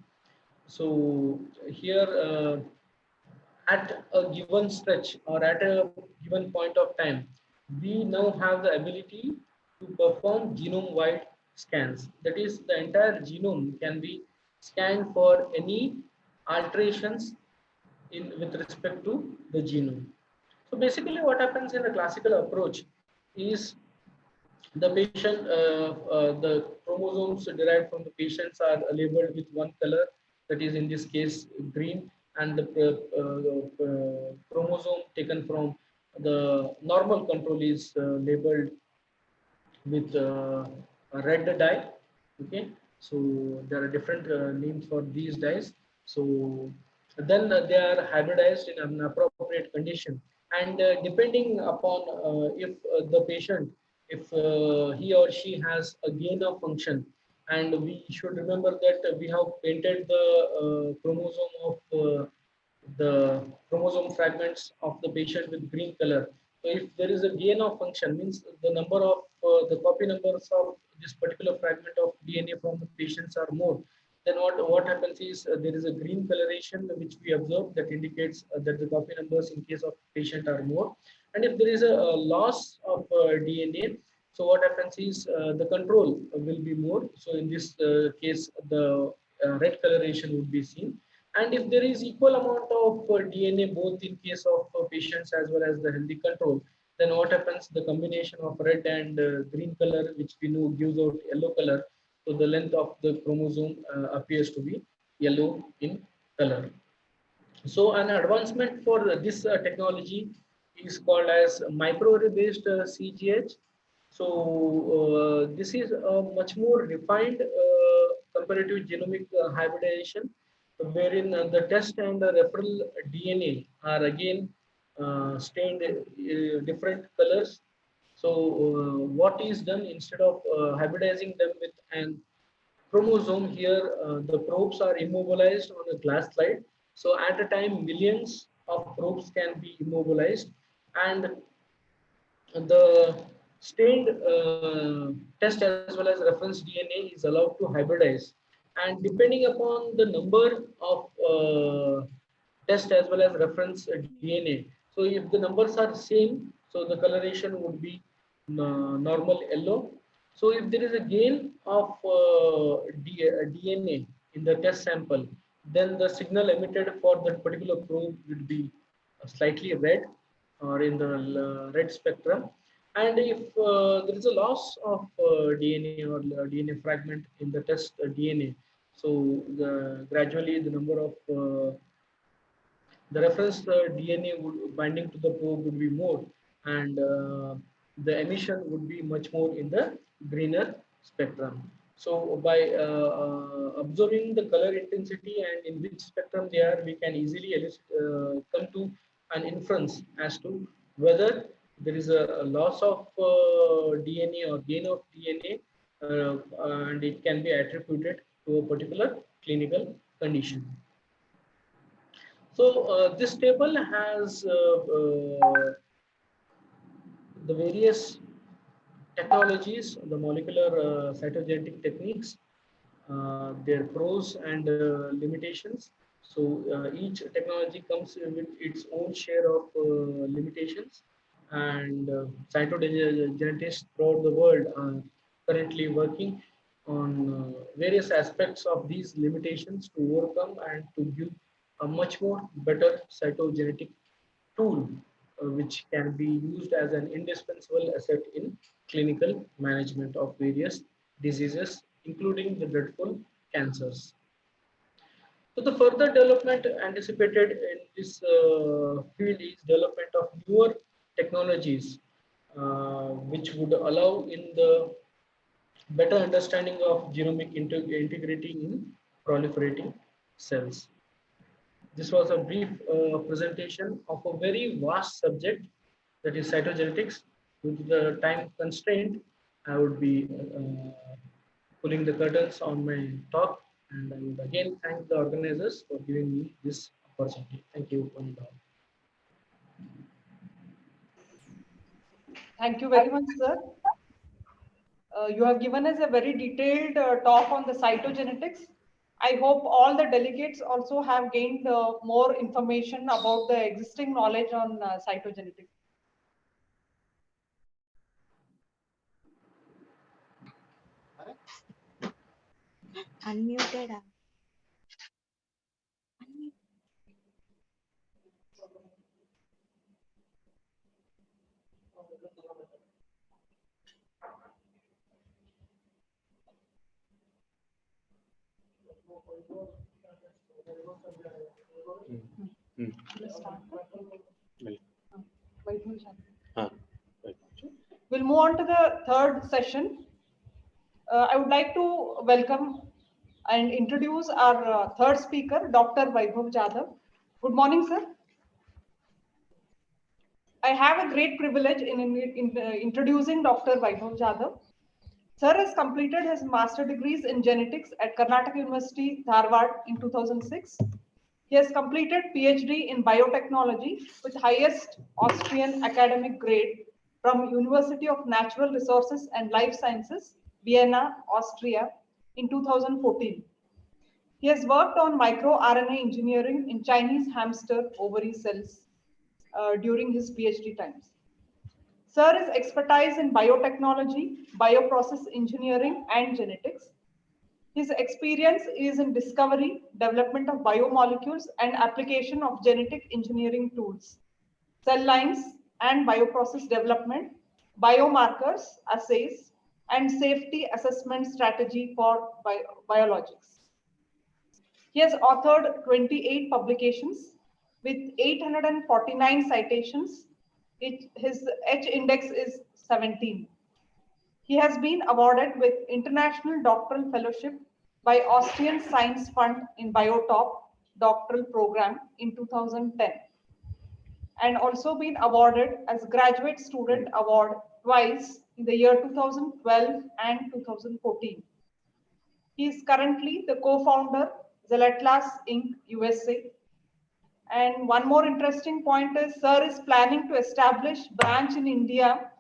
So here at a given stretch or at a given point of time, we now have the ability to perform genome-wide scans. That is, the entire genome can be scanned for any alterations with respect to the genome. So basically what happens in the classical approach is the patient, the chromosomes derived from the patients are labeled with one color, that is in this case green, and the chromosome taken from the normal control is labeled with a red dye. Okay, so there are different names for these dyes. So then they are hybridized in an appropriate condition, and depending upon if the patient, if he or she has a gain of function, and we should remember that we have painted the chromosome of the chromosome fragments of the patient with green color. So if there is a gain of function, means the number of the copy numbers of this particular fragment of DNA from the patients are more, then what happens is there is a green coloration which we observe that indicates that the copy numbers in case of patient are more. And if there is a loss of DNA, so what happens is the control will be more. So in this case, the red coloration would be seen. And if there is equal amount of DNA both in case of patients as well as the healthy control, then what happens? The combination of red and green color, which we know gives out yellow color. So the length of the chromosome appears to be yellow in color. So an advancement for this technology is called as microarray-based CGH. So this is a much more refined comparative genomic hybridization, wherein the test and the referral DNA are again stained different colors. So what is done, instead of hybridizing them with an chromosome, here the probes are immobilized on a glass slide. So at a time, millions of probes can be immobilized, and the stained test as well as reference DNA is allowed to hybridize. And depending upon the number of test as well as reference DNA, so if the numbers are same, so the coloration would be normal yellow. So if there is a gain of DNA in the test sample, then the signal emitted for that particular probe would be slightly red or in the red spectrum. And if there is a loss of DNA or DNA fragment in the test DNA, so gradually the number of the reference DNA would, binding to the probe would be more, and the emission would be much more in the greener spectrum. So by observing the color intensity and in which spectrum they are, we can easily come to an inference as to whether there is a loss of DNA or gain of DNA, and it can be attributed to a particular clinical condition. So this table has the various technologies, the molecular cytogenetic techniques, their pros and limitations. So each technology comes with its own share of limitations, and cytogenetics throughout the world are currently working on various aspects of these limitations to overcome and to give a much more better cytogenetic tool, which can be used as an indispensable asset in clinical management of various diseases, including the dreadful cancers. So the further development anticipated in this field is development of newer technologies, which would allow in the better understanding of genomic integrity in proliferating cells. This was a brief presentation of a very vast subject, that is cytogenetics. With the time constraint, I would be pulling the curtains on my talk, and I would again thank the organizers for giving me this opportunity. Thank you, one and all. Thank you very much, sir. You have given us a very detailed talk on the cytogenetics. I hope all the delegates also have gained more information about the existing knowledge on cytogenetics. Unmuted. We'll move on to the third session. I would like to welcome and introduce our third speaker, Dr. Whiteham Jada. Good morning, sir. I have a great privilege in introducing Dr. Whiteham Jada. Sir has completed his master degrees in genetics at Karnataka University, Dharwad in 2006. He has completed PhD in biotechnology with highest Austrian academic grade from University of Natural Resources and Life Sciences, Vienna, Austria in 2014. He has worked on microRNA engineering in Chinese hamster ovary cells during his PhD times. Sir is expertise in biotechnology, bioprocess engineering, and genetics. His experience is in discovery, development of biomolecules, and application of genetic engineering tools, cell lines and bioprocess development, biomarkers, assays, and safety assessment strategy for biologics. He has authored 28 publications with 849 citations. His H index is 17. He has been awarded with International Doctoral Fellowship by Austrian Science Fund in Biotop Doctoral Program in 2010, and also been awarded as Graduate Student Award twice in the year 2012 and 2014. He is currently the co-founder, Zelatlas Inc. USA. And one more interesting point is, Sir is planning to establish branch in India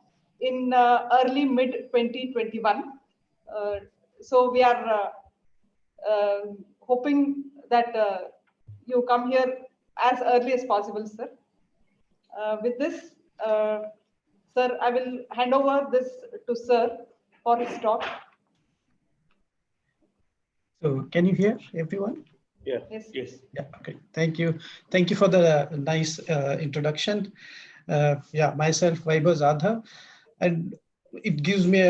in early mid 2021. So we are hoping that you come here as early as possible, sir. With this, sir, I will hand over this to sir for his talk. So can you hear everyone? Yeah. Yes. Yes. Yeah, okay. Thank you. Thank you for the nice introduction. Yeah, myself, Vaibhav Zadha, and it gives me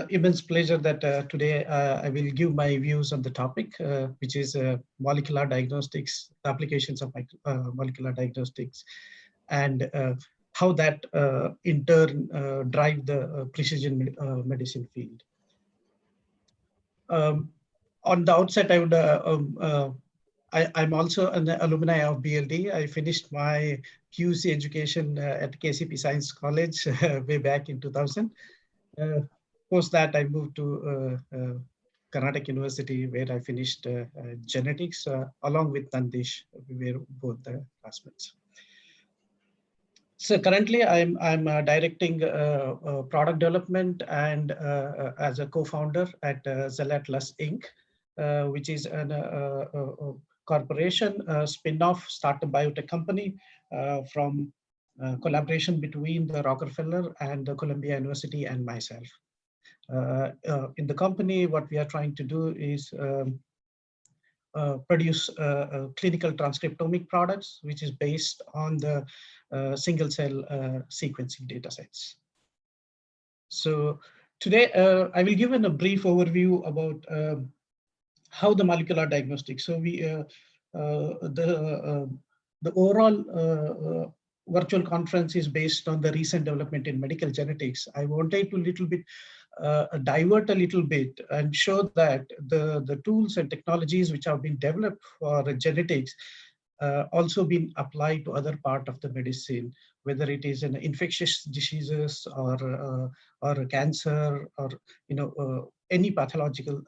immense pleasure that today I will give my views on the topic, which is molecular diagnostics, applications of molecular diagnostics, and how that in turn drive the precision medicine field. On the outset, I would I'm also an alumni of BLD. I finished my QC education at KCP Science College way back in 2000. Post that, I moved to Karnataka University, where I finished genetics along with Nandish. We were both the classmates. So currently, I'm directing product development and as a co-founder at Zelatlas Inc., which is a corporation spin-off startup biotech company from collaboration between the Rockefeller and the Columbia University and myself. In the company, what we are trying to do is produce clinical transcriptomic products, which is based on the single cell sequencing data sets. So today, I will give a brief overview about how the molecular diagnostics. So the overall virtual conference is based on the recent development in medical genetics. I wanted to little bit divert a little bit and show that the tools and technologies which have been developed for genetics also been applied to other part of the medicine, whether it is in infectious diseases or cancer or any pathological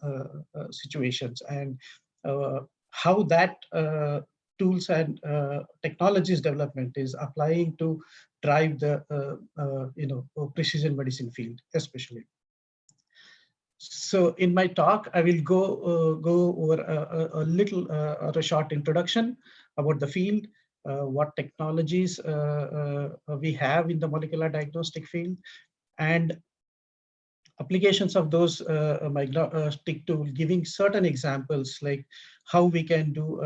situations, and how that tools and technologies development is applying to drive the precision medicine field, especially. So in my talk, I will go over a little a short introduction about the field, what technologies we have in the molecular diagnostic field, and applications of those diagnostic tool, giving certain examples like how we can do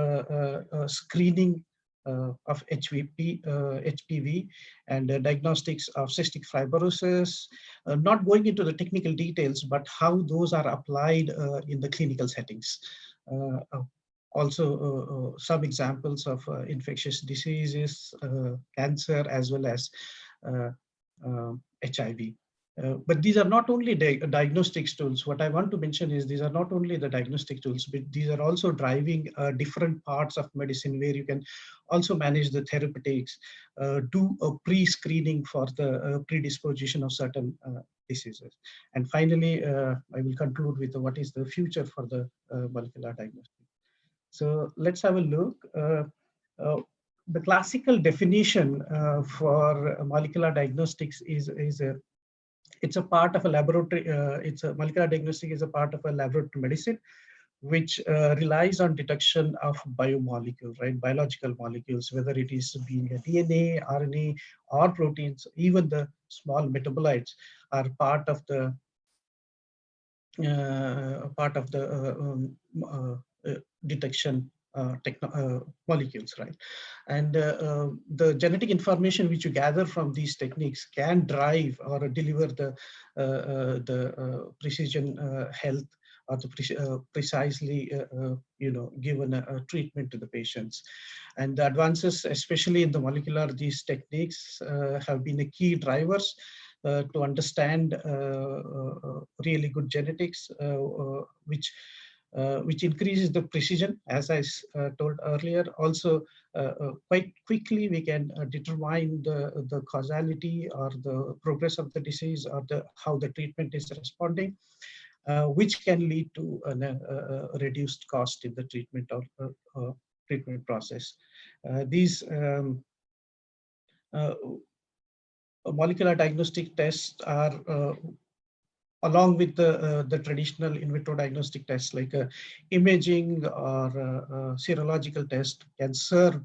screening of HPV and diagnostics of cystic fibrosis, not going into the technical details, but how those are applied in the clinical settings. Also, some examples of infectious diseases, cancer, as well as HIV. But these are not only diagnostics tools. What I want to mention is these are not only the diagnostic tools, but these are also driving different parts of medicine where you can also manage the therapeutics, do a pre-screening for the predisposition of certain diseases. And finally, I will conclude with what is the future for the molecular diagnostic. So let's have a look. The classical definition for molecular diagnostics is it's a part of a laboratory. It's a molecular diagnostic is a part of a laboratory medicine, which relies on detection of biomolecules, right? Biological molecules, whether it is being a DNA, RNA, or proteins, even the small metabolites are part of the detection molecules, right? And the genetic information which you gather from these techniques can drive or deliver the precision health or the precisely given a treatment to the patients. And the advances, especially in the molecular, these techniques have been a key drivers to understand really good genetics, which increases the precision, as I told earlier. Also, quite quickly we can determine the causality or the progress of the disease or how the treatment is responding, which can lead to a reduced cost in the treatment or treatment process. These molecular diagnostic tests are along with the traditional in vitro diagnostic tests like imaging or serological test can serve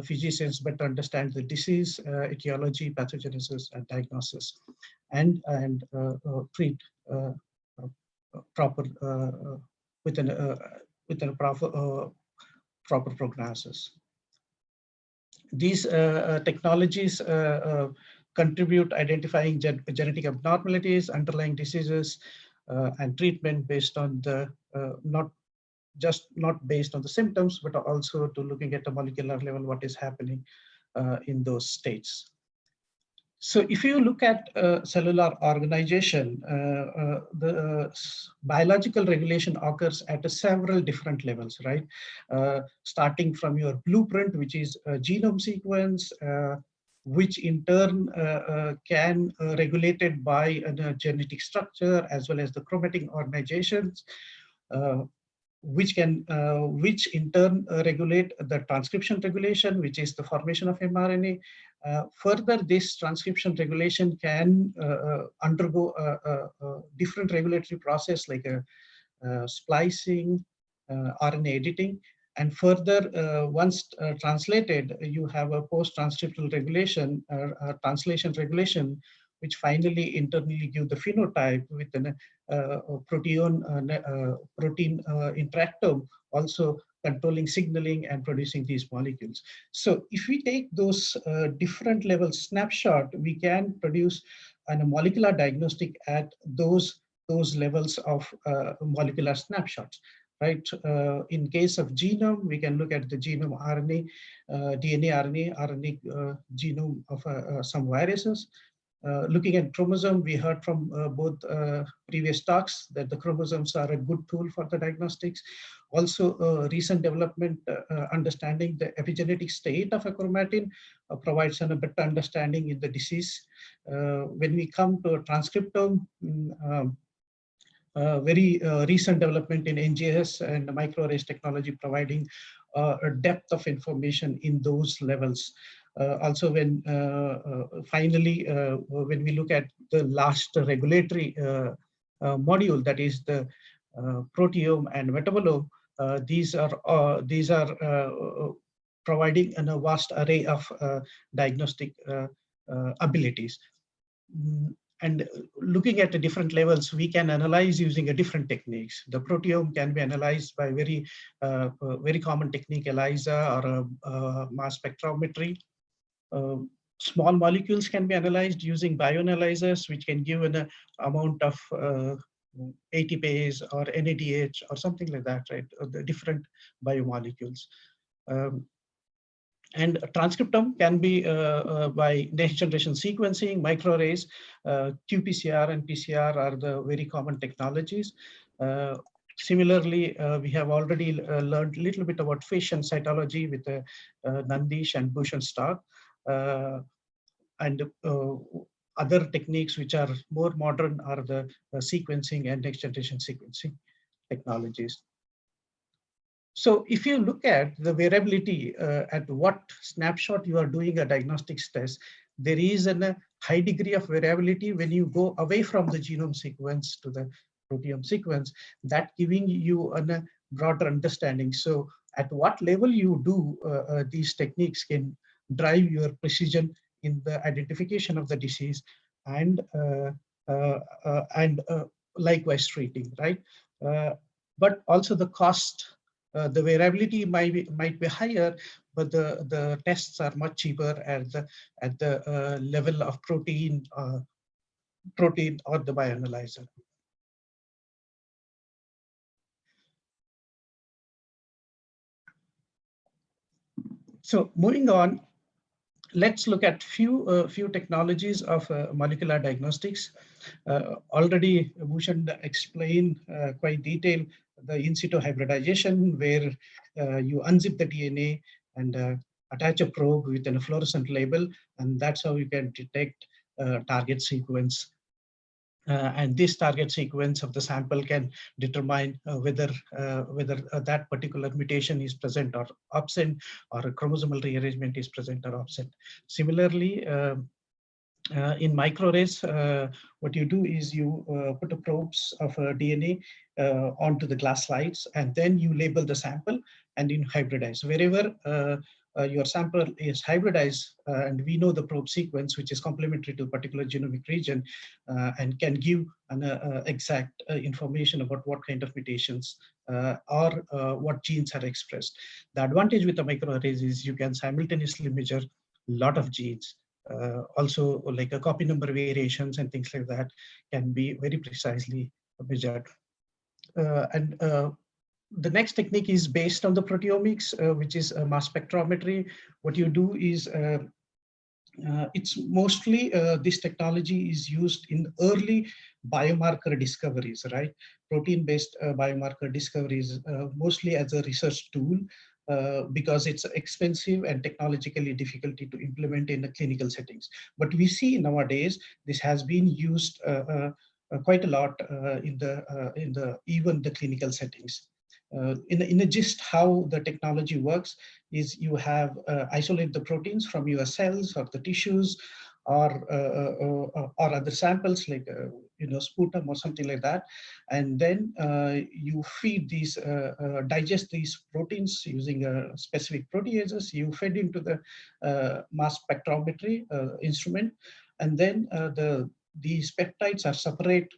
physicians better understand the disease, etiology, pathogenesis, and diagnosis, and treat proper within a proper proper prognosis. These technologies contribute identifying genetic abnormalities, underlying diseases, and treatment based on the not based on the symptoms, but also to looking at a molecular level what is happening in those states. So if you look at cellular organization, the biological regulation occurs at several different levels, right? Starting from your blueprint, which is a genome sequence, which in turn can regulated by a genetic structure as well as the chromatin organizations, which in turn regulate the transcription regulation, which is the formation of mRNA. Further, this transcription regulation can undergo a different regulatory process like splicing, RNA editing, and further, once translated, you have a post-transcriptional regulation, translation regulation, which finally internally give the phenotype with an protein interactome, also controlling signaling and producing these molecules. So if we take those different level snapshot, we can produce a molecular diagnostic at those levels of molecular snapshots, right? In case of genome, we can look at the genome RNA, DNA, RNA genome of some viruses. Looking at chromosome, we heard from both previous talks that the chromosomes are a good tool for the diagnostics. Also, recent development understanding the epigenetic state of a chromatin provides a better understanding in the disease. When we come to a transcriptome, very recent development in NGS and microarrays technology providing a depth of information in those levels. Also, when finally, when we look at the last regulatory module, that is the proteome and metabolome, these are providing a vast array of diagnostic abilities. And looking at the different levels, we can analyze using a different techniques. The proteome can be analyzed by very common technique, ELISA or mass spectrometry. Small molecules can be analyzed using bioanalyzers, which can give an amount of ATPase or NADH or something like that, right? The different biomolecules. And transcriptome can be by next generation sequencing, microarrays, qPCR and PCR are the very common technologies. Similarly, we have already learned a little bit about fish and cytology with Nandish and Bhushan Stark. And other techniques which are more modern are the sequencing and next generation sequencing technologies. So if you look at the variability at what snapshot you are doing a diagnostics test, there is a high degree of variability when you go away from the genome sequence to the proteome sequence, that giving you a broader understanding. So at what level you do these techniques can drive your precision in the identification of the disease and likewise treating, right? But also the cost, the variability might be higher, but the tests are much cheaper at the level of protein or the bioanalyzer. So moving on, let's look at few technologies of molecular diagnostics. Already Bhushan explained quite detailed the in situ hybridization, where you unzip the DNA and attach a probe with a fluorescent label, and that's how you can detect target sequence. And this target sequence of the sample can determine whether that particular mutation is present or absent, or a chromosomal rearrangement is present or absent. Similarly, in microarrays, what you do is you put a probes of DNA onto the glass slides, and then you label the sample and you hybridize. Wherever your sample is hybridized, and we know the probe sequence, which is complementary to a particular genomic region, and can give an exact information about what kind of mutations or what genes are expressed. The advantage with the microarrays is you can simultaneously measure a lot of genes. Also, like a copy number variations and things like that can be very precisely measured. The next technique is based on the proteomics, which is mass spectrometry. What you do is it's mostly this technology is used in early biomarker discoveries, right? Protein-based biomarker discoveries, mostly as a research tool, because it's expensive and technologically difficult to implement in the clinical settings. But we see nowadays this has been used quite a lot in the even the clinical settings. In a gist, how the technology works is you have isolate the proteins from your cells or the tissues or other samples like sputum or something like that, and then you feed these digest these proteins using specific proteases. You fed into the mass spectrometry instrument, and then these peptides are separate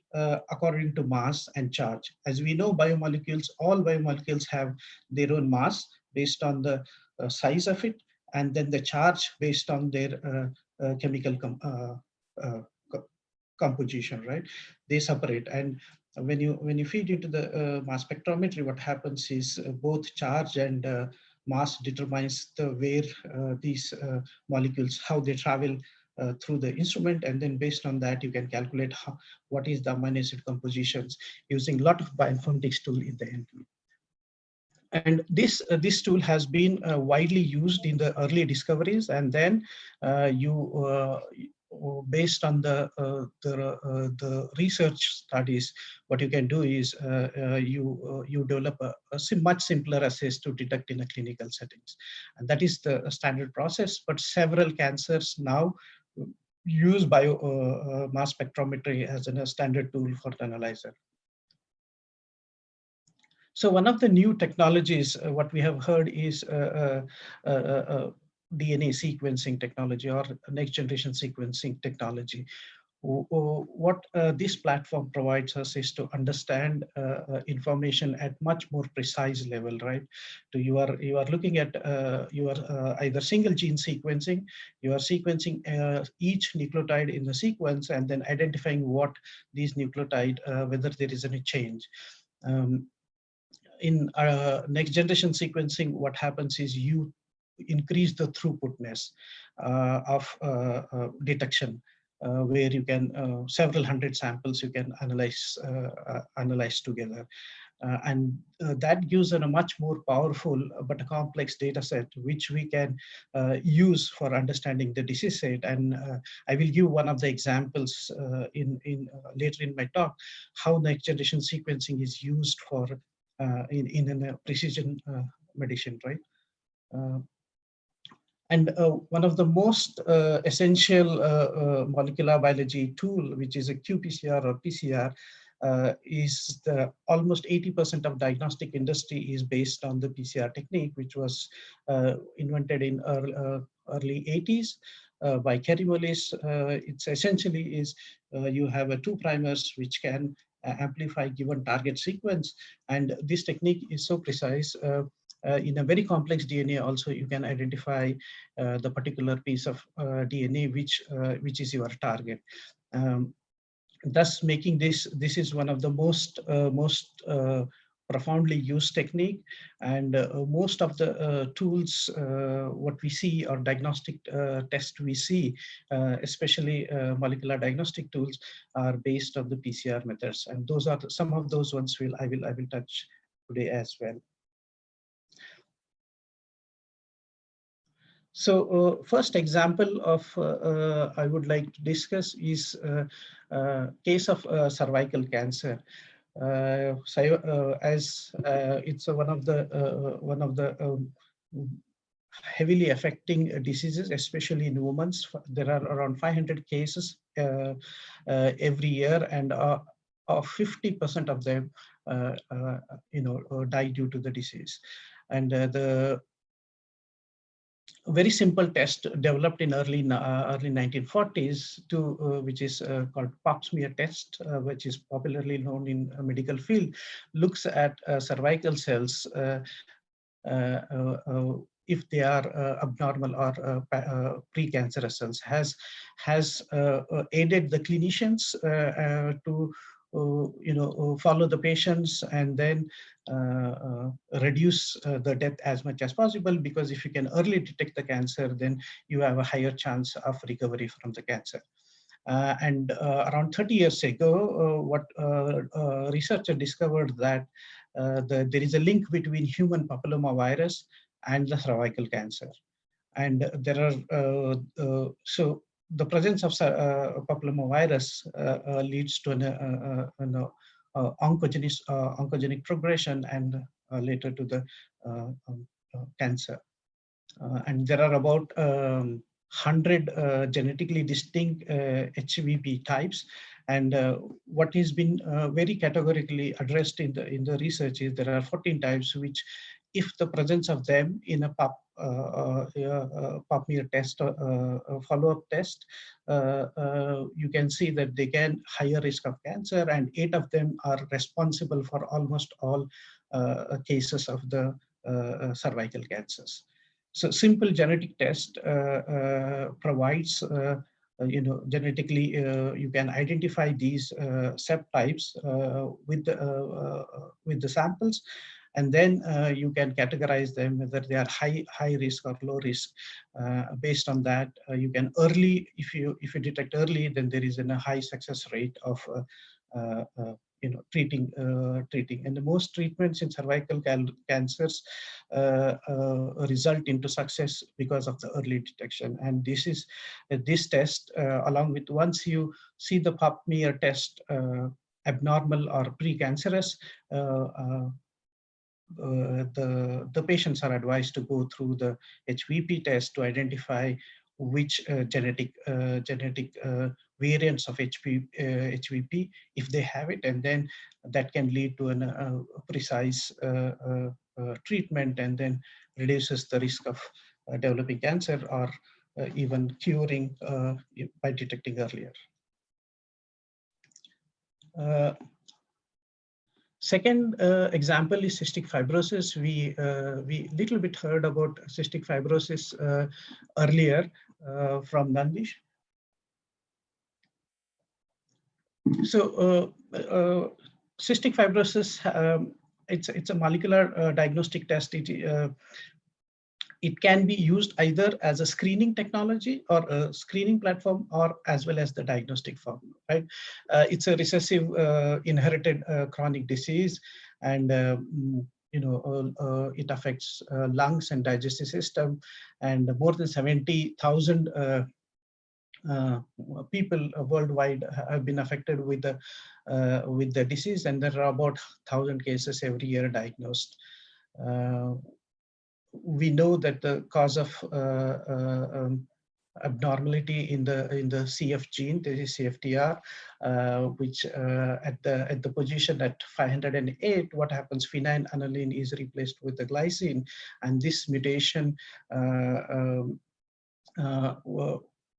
according to mass and charge. As we know, biomolecules, all biomolecules have their own mass based on the size of it, and then the charge based on their chemical composition, right? They separate. And when you feed into the mass spectrometry, what happens is both charge and mass determines the where these molecules, how they travel through the instrument, and then based on that you can calculate what is the amino acid compositions using a lot of bioinformatics tool in the end. And this tool has been widely used in the early discoveries, and then based on the research studies, what you can do is you develop a much simpler assays to detect in a clinical settings, and that is the standard process. But several cancers now use mass spectrometry as a standard tool for the analyzer. So one of the new technologies, what we have heard is DNA sequencing technology or next generation sequencing technology. What this platform provides us is to understand information at much more precise level, right? So you are looking at either single gene sequencing. You are sequencing each nucleotide in the sequence and then identifying what these nucleotide, whether there is any change. In next generation sequencing, what happens is you increase the throughputness of detection, where you can several hundred samples you can analyze together. That gives a much more powerful but a complex data set, which we can use for understanding the disease state. And I will give one of the examples later in my talk, how next generation sequencing is used for in precision medicine, right? And one of the most essential molecular biology tool, which is a qPCR or PCR, is almost 80% of diagnostic industry is based on the PCR technique, which was invented in early 80s by Kerry Mullis. It's essentially is you have two primers which can amplify given target sequence, and this technique is so precise. In a very complex DNA, also you can identify the particular piece of DNA which is your target. Thus, making this is one of the most profoundly used technique, and most of the tools what we see or diagnostic test we see, especially molecular diagnostic tools, are based on the PCR methods, and those are some of those ones I will touch today as well. So first example of I would like to discuss is case of cervical cancer. As it's one of the heavily affecting diseases, especially in women. There are around 500 cases every year, and 50% of them die due to the disease. And very simple test developed in early 1940s which is called pap smear test, which is popularly known in medical field, looks at cervical cells if they are abnormal or precancerous cells, has aided the clinicians to follow the patients and then reduce the death as much as possible, because if you can early detect the cancer, then you have a higher chance of recovery from the cancer. And around 30 years ago, what researcher discovered that there is a link between human papillomavirus and the cervical cancer. And there are, so the presence of papillomavirus leads to an oncogenic progression and later to the cancer. And there are about 100 genetically distinct HVP types. And what has been very categorically addressed in the research is there are 14 types which, if the presence of them in a pap smear test, follow-up test, you can see that they can higher risk of cancer, and 8 of them are responsible for almost all cases of the cervical cancers. So simple genetic test provides, genetically you can identify these subtypes with the samples, and then you can categorize them whether they are high risk or low risk. Based on that, you can early, if you detect early, then there is a high success rate of treating. And the most treatments in cervical cancers result into success because of the early detection. And this is this test, along with, once you see the pap smear test abnormal or precancerous, the patients are advised to go through the HVP test to identify which genetic variants of HVP, if they have it, and then that can lead to a precise treatment, and then reduces the risk of developing cancer or even curing by detecting earlier. Second example is cystic fibrosis. We little bit heard about cystic fibrosis earlier from Nandish. So cystic fibrosis, it's a molecular diagnostic test. It can be used either as a screening technology or a screening platform, or as well as the diagnostic form, right? It's a recessive inherited chronic disease, and it affects lungs and digestive system, and more than 70,000 people worldwide have been affected with the disease, and there are about 1,000 cases every year diagnosed. We know that the cause of abnormality in the CF gene, there is CFTR, which at the position at 508, what happens? Phenylalanine is replaced with the glycine, and this mutation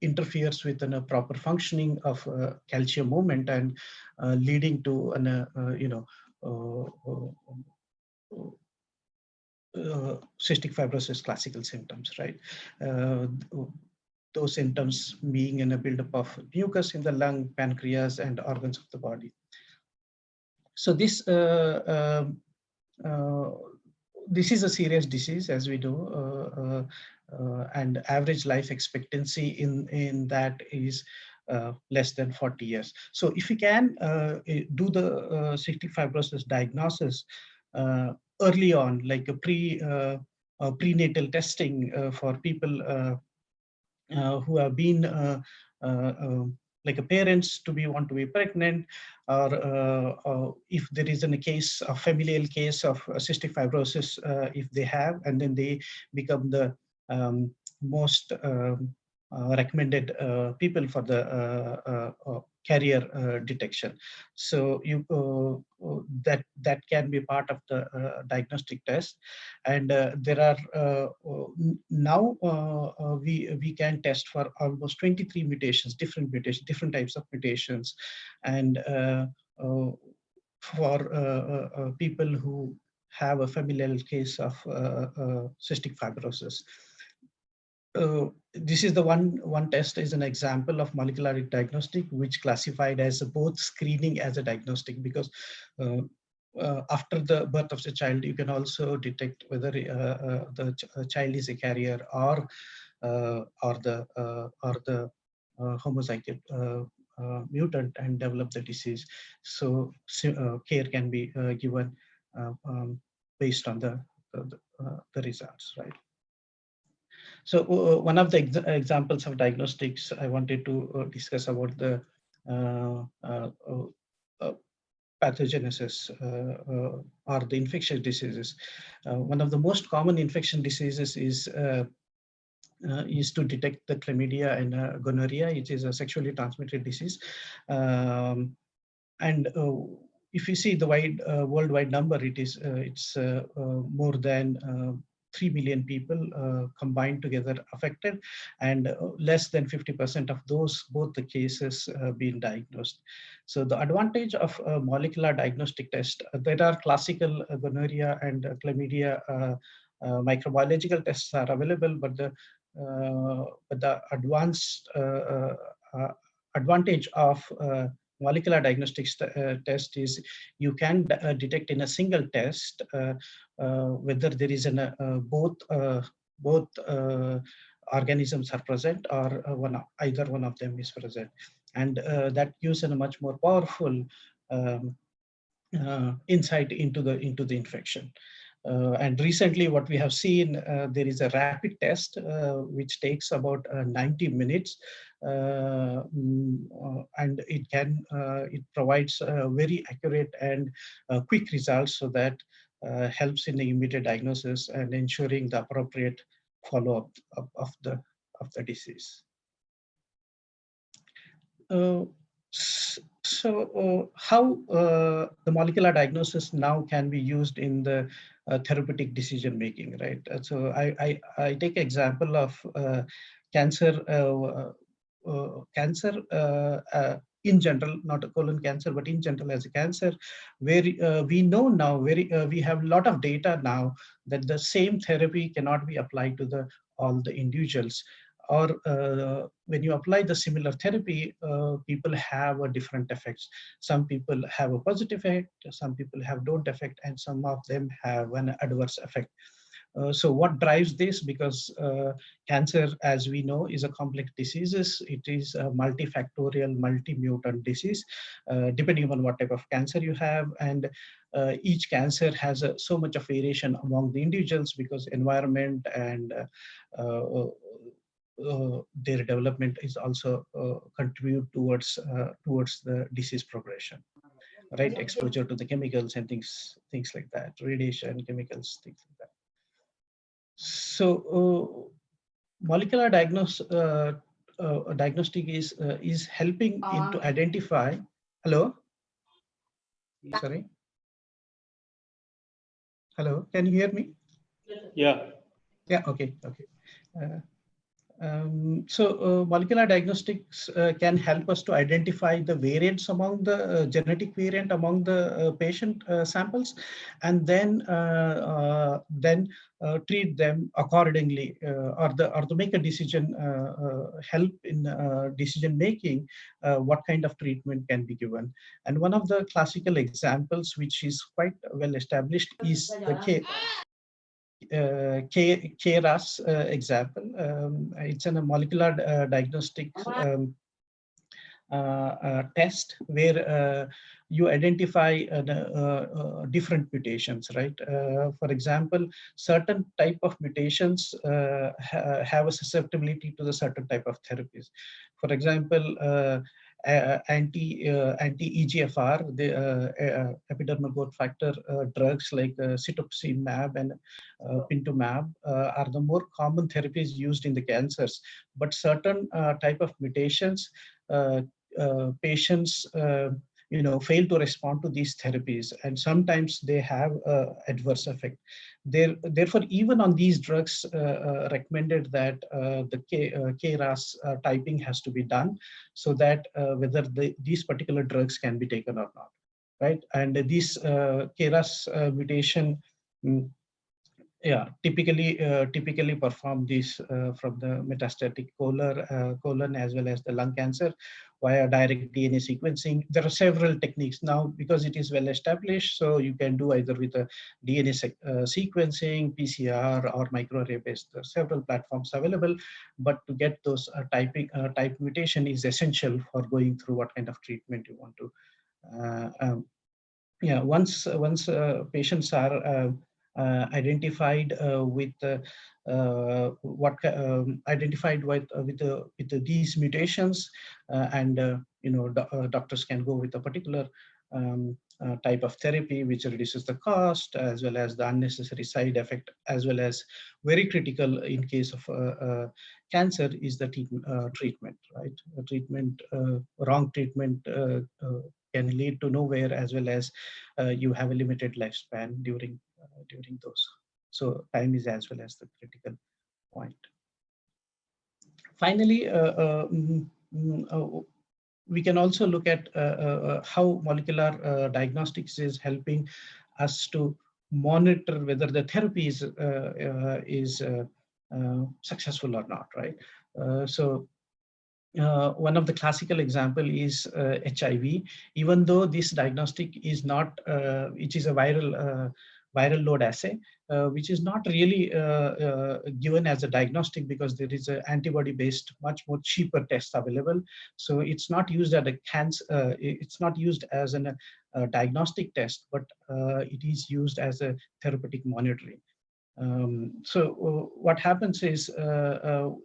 interferes with a proper functioning of calcium movement, and leading to an cystic fibrosis classical symptoms, right? Those symptoms being in a buildup of mucus in the lung, pancreas, and organs of the body. So this is a serious disease, as we know, and average life expectancy in that is less than 40 years. So if we can do the cystic fibrosis diagnosis early on, like a prenatal testing for people who have been like a parents want to be pregnant, or if there is a familial case of cystic fibrosis, if they have, and then they become the most recommended people for the carrier detection. So you that can be part of the diagnostic test. And there are now we can test for almost 23 mutations, different types of mutations, and for people who have a familial case of cystic fibrosis. This is the one test is an example of molecular diagnostic, which classified as both screening as a diagnostic, because after the birth of the child, you can also detect whether the child is a carrier or the homozygous mutant and develop the disease. So care can be given based on the results, right? So one of the examples of diagnostics I wanted to discuss about the pathogenesis or the infectious diseases. One of the most common infection diseases is to detect the chlamydia and gonorrhea, which is a sexually transmitted disease. And if you see the worldwide number, it's more than 3 million people combined together affected, and less than 50% of those, both the cases being diagnosed. So the advantage of a molecular diagnostic test, there are classical gonorrhea and chlamydia microbiological tests are available, but the advanced advantage of molecular diagnostics test is you can detect in a single test whether there is both organisms are present or either one of them is present, and that gives a much more powerful insight into the infection. And recently, what we have seen, there is a rapid test which takes about 90 minutes, and it provides very accurate and quick results, so that helps in the immediate diagnosis and ensuring the appropriate follow-up of the disease. So how the molecular diagnosis now can be used in the therapeutic decision making, right? So I take example of cancer in general, not a colon cancer, but in general as a cancer, where we know now, we have a lot of data now that the same therapy cannot be applied to all the individuals. Or when you apply the similar therapy, people have a different effects. Some people have a positive effect, some people have don't effect, and some of them have an adverse effect. So what drives this? Because cancer, as we know, is a complex disease. It is a multifactorial, multi-mutant disease, depending on what type of cancer you have. And each cancer has so much of variation among the individuals, because environment and their development is also contribute towards the disease progression, right? Exposure to the chemicals and things like that, radiation, chemicals, things like that. So molecular diagnostic is helping into identify. Hello, sorry. Hello, can you hear me? Yeah. Yeah. Okay. So molecular diagnostics can help us to identify the variants among the genetic variant among the patient samples, and then treat them accordingly, or to make a decision, help in decision making, what kind of treatment can be given. And one of the classical examples, which is quite well established, is the KRAS example. It's a molecular diagnostic test where you identify different mutations, right? For example, certain type of mutations have a susceptibility to the certain type of therapies. For example, anti-EGFR, the epidermal growth factor drugs like cetuximab and pintumab are the more common therapies used in the cancers. But certain type of mutations, patients fail to respond to these therapies, and sometimes they have adverse effect. Therefore, even on these drugs, recommended that the KRAS typing has to be done, so that whether these particular drugs can be taken or not, right? And these KRAS mutation, typically perform this from the metastatic colon as well as the lung cancer via direct DNA sequencing. There are several techniques now because it is well established. So you can do either with a DNA sequencing, PCR, or microarray based. There are several platforms available, but to get those type mutation is essential for going through what kind of treatment you want to. Once patients are identified with identified with these mutations, and doctors can go with a particular type of therapy which reduces the cost as well as the unnecessary side effect, as well as very critical in case of cancer is the treatment, right? Wrong treatment can lead to nowhere, as well as you have a limited lifespan during those. So time is as well as the critical point. Finally, we can also look at how molecular diagnostics is helping us to monitor whether the therapy is successful or not, right? One of the classical example is HIV. Even though this diagnostic is not, which is a viral load assay, which is not really given as a diagnostic because there is an antibody-based, much more cheaper test available. So it's not used as a it's not used as a diagnostic test, but it is used as a therapeutic monitoring. What happens is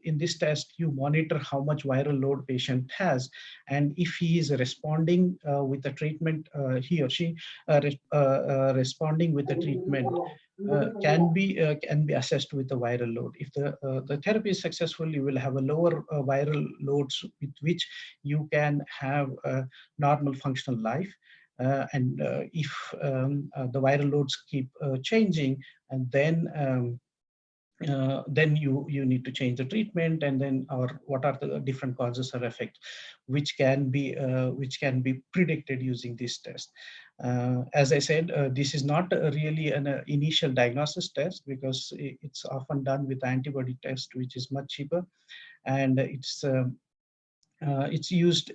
in this test, you monitor how much viral load patient has, and if he is responding with the treatment, he or she responding with the treatment can be assessed with the viral load. If the therapy is successful, you will have a lower viral loads with which you can have a normal functional life. And if the viral loads keep changing, and then you need to change the treatment, and then or what are the different causes or effects which can be predicted using this test. As I said, this is not really an initial diagnosis test because it's often done with antibody test, which is much cheaper, and it's used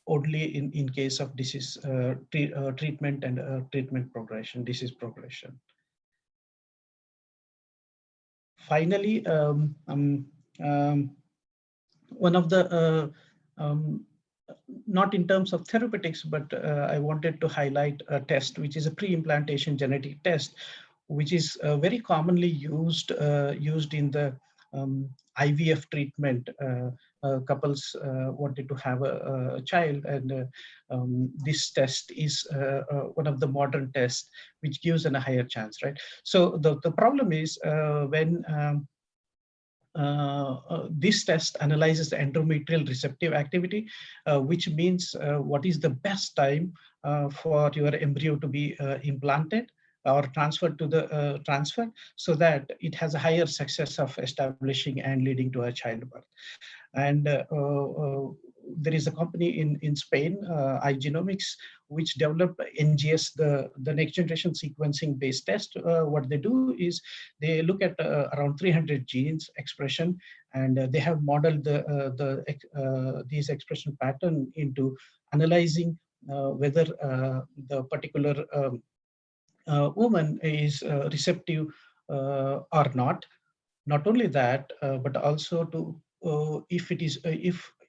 only in case of disease treatment and treatment progression, disease progression. Finally, one of the not in terms of therapeutics, but I wanted to highlight a test which is a pre-implantation genetic test, which is very commonly used in the IVF treatment. Couples wanted to have a child, and this test is one of the modern tests which gives a higher chance, right? So the problem is when this test analyzes the endometrial receptive activity, which means what is the best time for your embryo to be implanted or transferred to the transfer, so that it has a higher success of establishing and leading to a childbirth. And there is a company in Spain, iGenomics, which developed NGS, the next generation sequencing based test. What they do is they look at around 300 genes expression, and they have modeled these expression pattern into analyzing whether the particular woman is receptive or not. Not only that, but also to if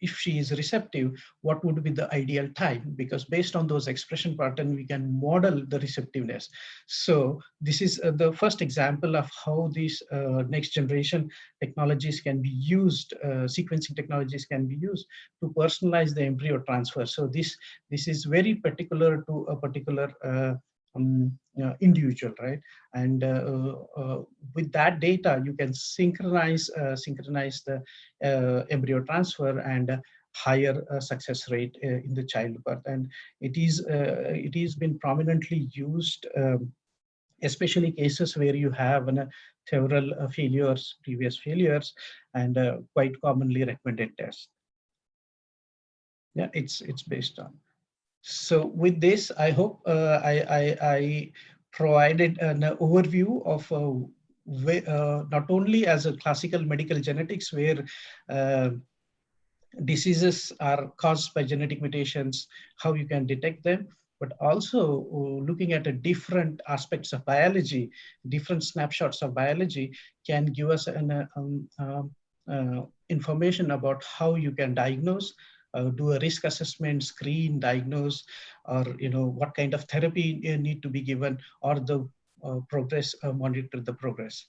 if she is receptive, what would be the ideal time? Because based on those expression pattern, we can model the receptiveness. So this is the first example of how these next generation technologies can be used, sequencing technologies can be used to personalize the embryo transfer. So this is very particular to a particular individual, right? And with that data, you can synchronize the embryo transfer and higher success rate in the childbirth. And it is been prominently used, especially cases where you have several previous failures, and quite commonly recommended tests. Yeah, it's based on. So with this, I hope I provided an overview of not only as a classical medical genetics, where diseases are caused by genetic mutations, how you can detect them, but also looking at a different aspects of biology, different snapshots of biology can give us an information about how you can diagnose, do a risk assessment, screen, diagnose, or what kind of therapy need to be given, or the progress, monitor the progress.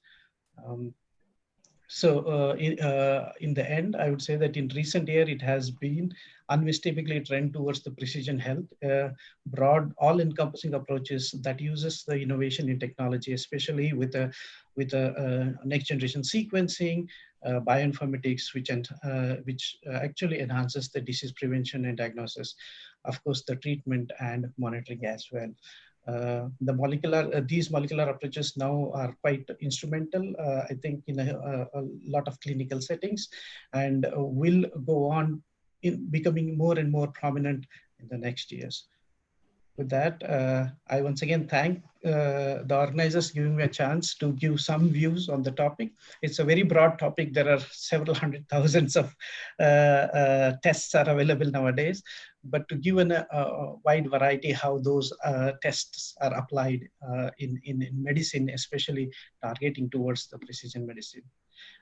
So in the end, I would say that in recent year, it has been unmistakably a trend towards the precision health, broad, all-encompassing approaches that uses the innovation in technology, especially with a next generation sequencing, bioinformatics, which actually enhances the disease prevention and diagnosis, of course, the treatment and monitoring as well. These molecular approaches now are quite instrumental, I think, in a lot of clinical settings, and will go on in becoming more and more prominent in the next years. With that, I once again thank the organizers giving me a chance to give some views on the topic. It's a very broad topic. There are several hundred thousands of tests are available nowadays, but to give a wide variety how those tests are applied in medicine, especially targeting towards the precision medicine,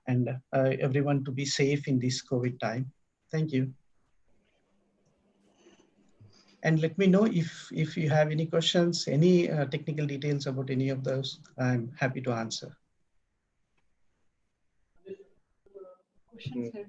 and everyone to be safe in this COVID time. Thank you. And let me know if you have any questions, any technical details about any of those. I'm happy to answer. Questions here.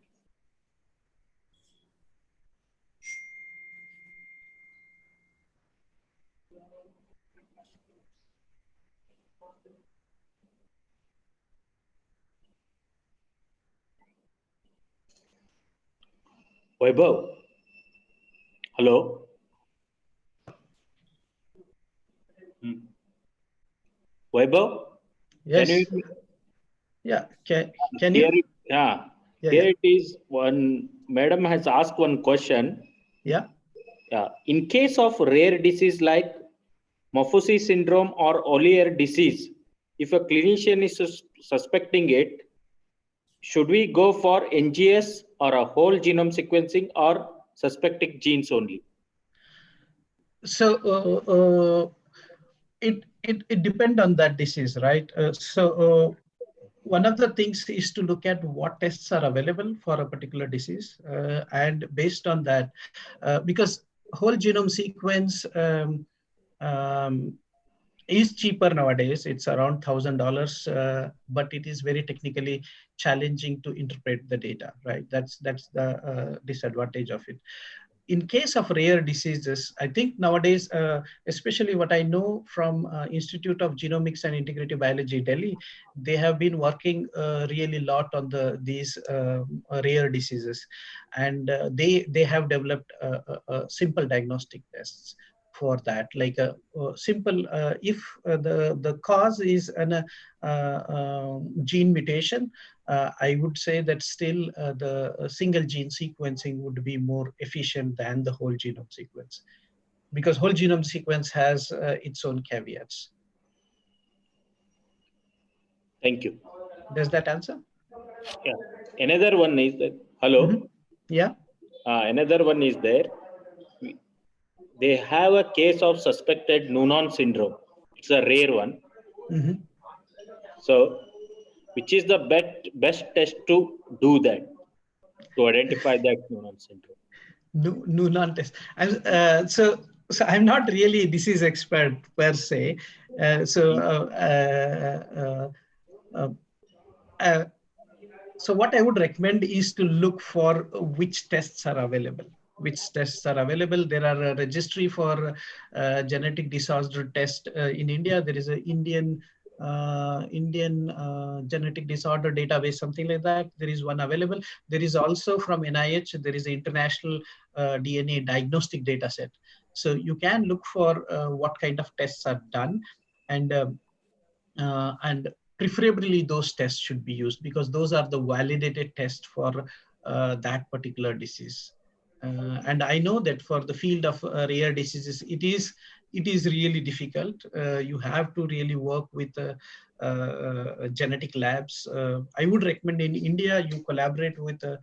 Vaibhav, hello. Vaibhav, Yes. can you? Yeah. Can you? Yeah. Yeah, Here yeah. it is. One madam has asked one question. Yeah. Yeah. In case of rare disease like Patau Syndrome or Olier disease, if a clinician is suspecting it, should we go for NGS or a whole genome sequencing or suspecting genes only? So it depends on that disease, right? One of the things is to look at what tests are available for a particular disease, and based on that, because whole genome sequence is cheaper nowadays. It's around $1,000, but it is very technically challenging to interpret the data, right? That's the disadvantage of it. In case of rare diseases, I think nowadays, especially what I know from Institute of Genomics and Integrative Biology, Delhi, they have been working really a lot on these rare diseases, and they have developed simple diagnostic tests for that, like a simple, if the cause is an gene mutation, I would say that still the single gene sequencing would be more efficient than the whole genome sequence, because whole genome sequence has its own caveats. Thank you. Does that answer? Yeah. Another one is that, hello? Mm-hmm. Yeah. Another one is there. They have a case of suspected Noonan syndrome. It's a rare one. Mm-hmm. So, which is the best test to do that? to identify that Noonan syndrome? Noonan test. So I'm not really a disease expert per se. So what I would recommend is to look for which tests are available. There are a registry for genetic disorder test in India. There is an Indian genetic disorder database, something like that. There is one available. There is also from NIH, there is an international DNA diagnostic data set. So you can look for what kind of tests are done, and preferably those tests should be used because those are the validated tests for that particular disease. And I know that for the field of rare diseases, it is really difficult. You have to really work with genetic labs. I would recommend in India, you collaborate with the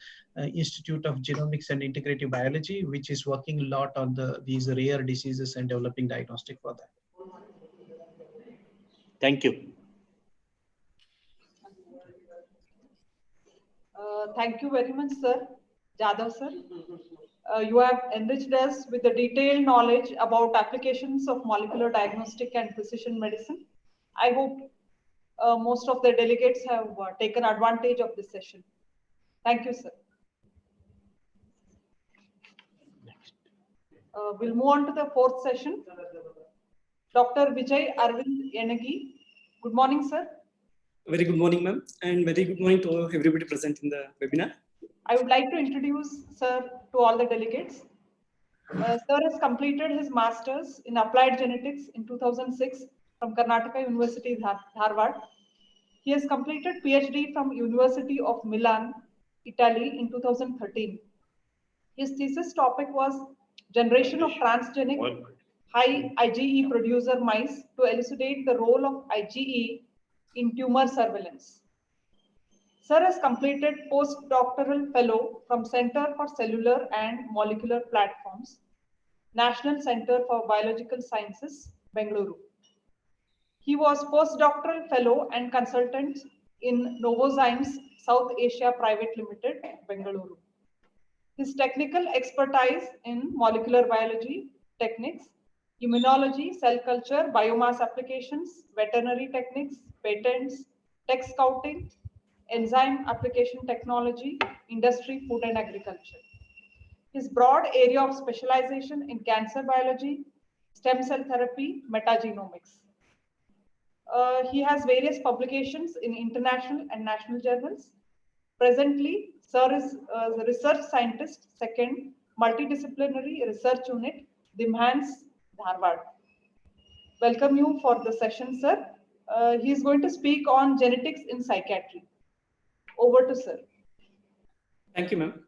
Institute of Genomics and Integrative Biology, which is working a lot on these rare diseases and developing diagnostic for that. Thank you. Thank you very much, sir. Jada, sir. You have enriched us with the detailed knowledge about applications of molecular diagnostic and precision medicine. I hope most of the delegates have taken advantage of this session. Thank you, sir. We'll move on to the fourth session. Dr. Vijay Arvind Yanagi. Good morning, sir. Very good morning, ma'am, and very good morning to everybody present in the webinar. I would like to introduce sir to all the delegates. Sir has completed his master's in applied genetics in 2006 from Karnataka University, Harvard. He has completed PhD from University of Milan, Italy in 2013. His thesis topic was generation of transgenic high IgE producer mice to elucidate the role of IgE in tumor surveillance. Sir has completed postdoctoral fellow from Center for Cellular and Molecular Platforms, National Center for Biological Sciences, Bengaluru. He was postdoctoral fellow and consultant in Novozymes South Asia Private Limited, Bengaluru. His technical expertise in molecular biology, techniques, immunology, cell culture, biomass applications, veterinary techniques, patents, tech scouting, enzyme application technology, industry, food and agriculture. His broad area of specialization in cancer biology, stem cell therapy, metagenomics. He has various publications in international and national journals. Presently, Sir is the research scientist, second multidisciplinary research unit, DIMHANS, Harvard. Welcome you for the session, sir. He is going to speak on genetics in psychiatry. Over to sir. Thank you, ma'am.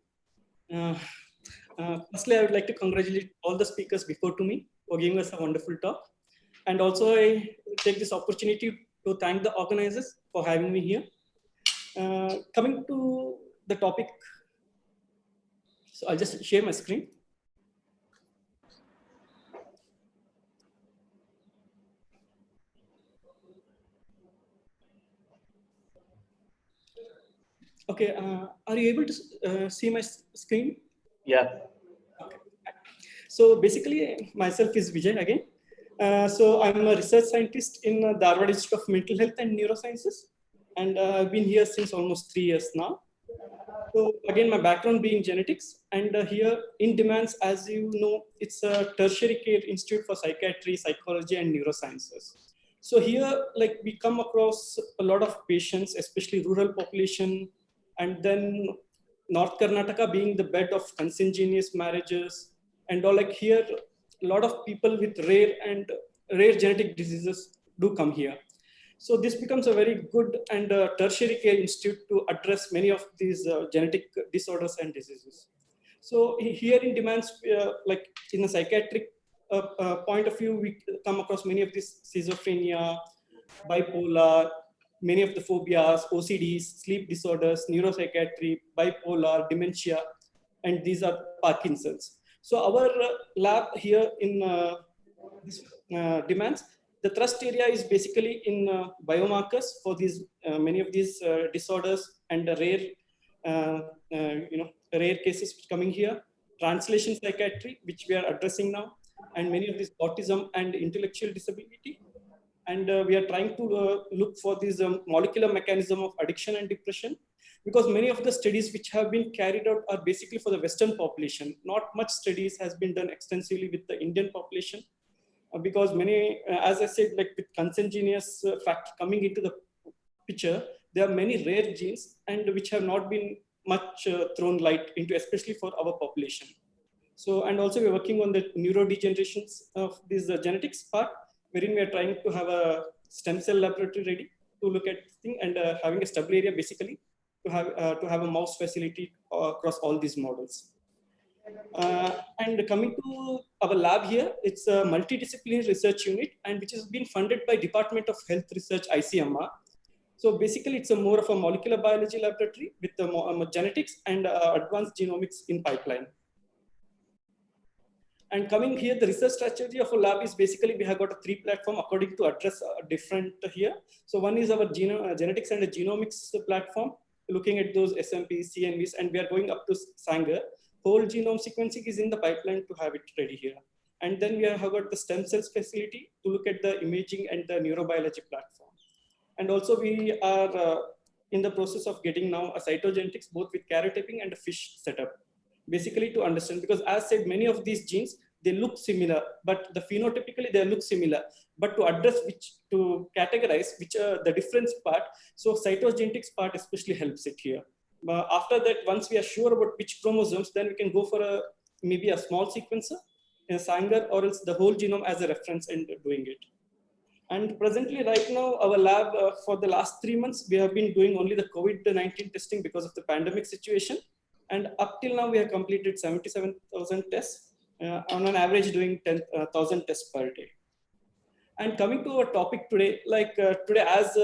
Firstly, I would like to congratulate all the speakers before to me for giving us a wonderful talk. And also, I take this opportunity to thank the organizers for having me here. Coming to the topic, so I'll just share my screen. Okay, are you able to see my screen? Yeah. Okay. So basically, myself is Vijay again. So I'm a research scientist in the Harvard Institute of Mental Health and Neurosciences, and I've been here since almost 3 years now. So again, my background being genetics, and here in DIMHANS, as you know, it's a tertiary care institute for psychiatry, psychology, and neurosciences. So here, like, we come across a lot of patients, especially rural population, and then North Karnataka being the bed of consanguineous marriages, and all, like, here, a lot of people with rare genetic diseases do come here. So this becomes a very good and tertiary care institute to address many of these genetic disorders and diseases. So here in DIMHANS, like in a psychiatric point of view, we come across many of these schizophrenia, bipolar, many of the phobias, OCDs, sleep disorders, neuropsychiatry, bipolar, dementia, and these are Parkinson's. So our lab here in DIMHANS, the thrust area is basically in biomarkers for these many of these disorders and rare rare cases coming here, translation psychiatry, which we are addressing now, and many of these autism and intellectual disability. And we are trying to look for this molecular mechanism of addiction and depression, because many of the studies which have been carried out are basically for the Western population. Not much studies has been done extensively with the Indian population, because many, as I said, like with consanguineous factor coming into the picture, there are many rare genes and which have not been much thrown light into, especially for our population. So, and also we're working on the neurodegenerations of this genetics part, wherein we are trying to have a stem cell laboratory ready to look at thing, and having a stable area basically to have a mouse facility across all these models. And coming to our lab here, it's a multidisciplinary research unit, and which has been funded by Department of Health Research, ICMR. So basically, it's a more of a molecular biology laboratory with the genetics and advanced genomics in pipeline. And coming here, the research strategy of a lab is basically we have got a 3 platform according to address different here. So one is our genetics and genomics platform, looking at those SMPs, CNVs, and we are going up to Sanger. Whole genome sequencing is in the pipeline to have it ready here. And then we have got the stem cells facility to look at the imaging and the neurobiology platform. And also we are in the process of getting now a cytogenetics, both with karyotyping and a fish setup, basically to understand, because as said, many of these genes, they look similar, but the phenotypically they look similar, but to address which, to categorize which the difference part, so cytogenetics part especially helps it here. After that, once we are sure about which chromosomes, then we can go for maybe a small sequencer, a Sanger, or else the whole genome as a reference and doing it. And presently, right now, our lab for the last 3 months, we have been doing only the COVID-19 testing because of the pandemic situation. And up till now, we have completed 77,000 tests, on an average doing 10,000 tests per day. And coming to our topic today, like today, as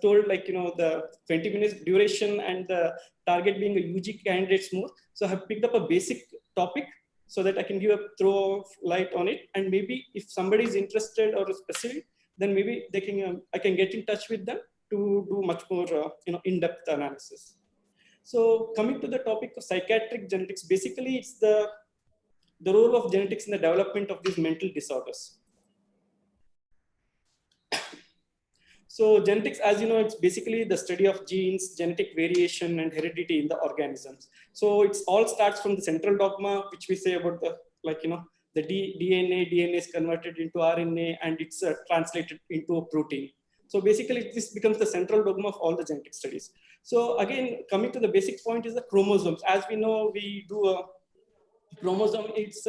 told, like, the 20 minutes duration and the target being a UG candidates more. So I have picked up a basic topic so that I can give a throw of light on it. And maybe if somebody is interested or specific, then maybe they can, I can get in touch with them to do much more, in-depth analysis. So coming to the topic of psychiatric genetics, basically it's the role of genetics in the development of these mental disorders. So genetics, as you know, it's basically the study of genes, genetic variation, and heredity in the organisms. So it's all starts from the central dogma, which we say about the, the DNA is converted into RNA and it's translated into a protein. So basically this becomes the central dogma of all the genetic studies. So again, coming to the basic point is the chromosomes. As we know, we do a chromosome, it's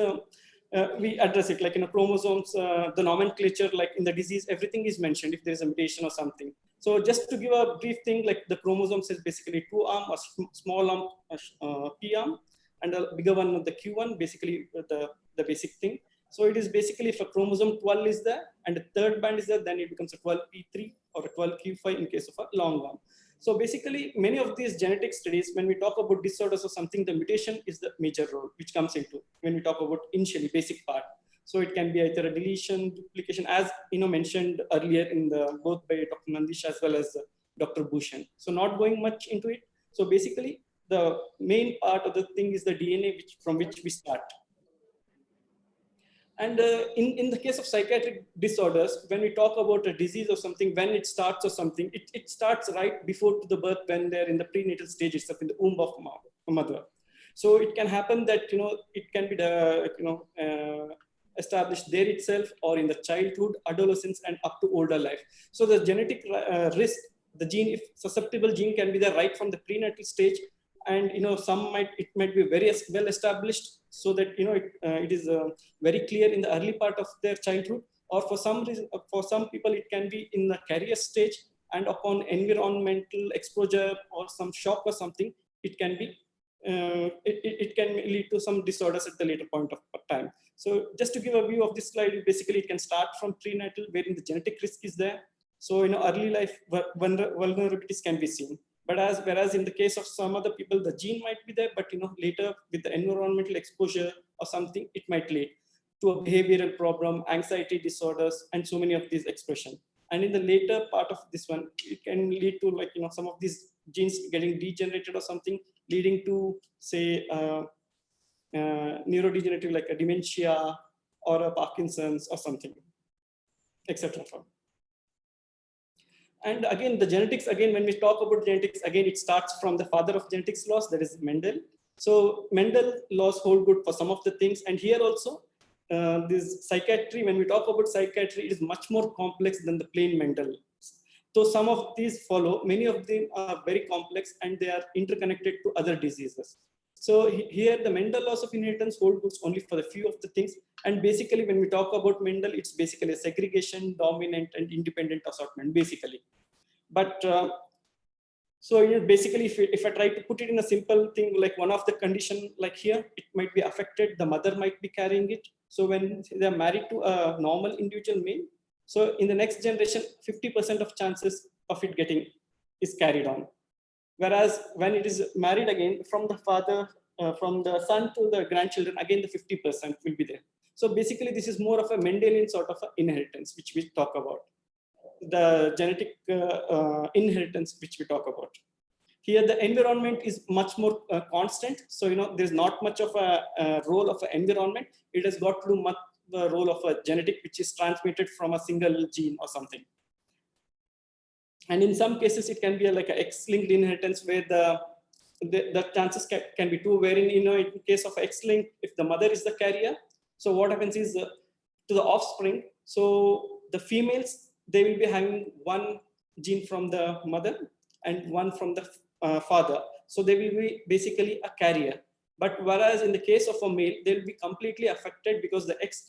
we address it like chromosomes, the nomenclature, like in the disease, everything is mentioned if there is a mutation or something. So just to give a brief thing, like the chromosomes is basically 2 arm, a small arm, P arm, and a bigger one, the Q one, basically the basic thing. So it is basically if a chromosome 12 is there and a third band is there, then it becomes a 12P3 or a 12Q5 in case of a long arm. So basically, many of these genetic studies, when we talk about disorders or something, the mutation is the major role which comes into when we talk about initially basic part. So it can be either a deletion, duplication, as mentioned earlier in the both by Dr. Nandish as well as Dr. Bhushan. So not going much into it. So basically, the main part of the thing is the DNA from which we start. And in the case of psychiatric disorders, when we talk about a disease or something, when it starts or something, it starts right before the birth, when they're in the prenatal stage itself, in the womb of a mother. So it can happen that, it can be, established there itself or in the childhood, adolescence, and up to older life. So the genetic risk, the gene, if susceptible gene can be there right from the prenatal stage. And it might be very well established, so that it is very clear in the early part of their childhood, or for some reason, for some people it can be in the carrier stage, and upon environmental exposure or some shock or something, it can be it can lead to some disorders at the later point of time. So just to give a view of this slide, basically it can start from prenatal, wherein the genetic risk is there. So early life vulnerabilities can be seen. But whereas in the case of some other people, the gene might be there, but later with the environmental exposure or something, it might lead to a behavioral problem, anxiety disorders, and so many of these expressions. And in the later part of this one, it can lead to some of these genes getting degenerated or something, leading to say neurodegenerative like a dementia or a Parkinson's or something, etc. And again, the genetics, again, when we talk about genetics, again, it starts from the father of genetics laws, that is Mendel. So Mendel laws hold good for some of the things. And here also, this psychiatry, when we talk about psychiatry, it is much more complex than the plain Mendel. So some of these follow, many of them are very complex and they are interconnected to other diseases. So here the Mendel laws of inheritance hold good only for a few of the things. And basically when we talk about Mendel, it's basically a segregation, dominant and independent assortment, basically. But so basically if I try to put it in a simple thing, like one of the condition like here, it might be affected, the mother might be carrying it. So when they're married to a normal individual male, so in the next generation, 50% of chances of it getting is carried on. Whereas when it is married again from the father, from the son to the grandchildren, again the 50% will be there. So basically this is more of a Mendelian sort of inheritance, which we talk about. The genetic inheritance, which we talk about. Here, the environment is much more constant. So, there's not much of a role of an environment. It has got to do much the role of a genetic, which is transmitted from a single gene or something. And in some cases, it can be like an X-linked inheritance where the chances can be two, wherein, in case of X-linked, if the mother is the carrier, so what happens is to the offspring, so the females, they will be having one gene from the mother and one from the father. So they will be basically a carrier. But whereas in the case of a male, they will be completely affected because the X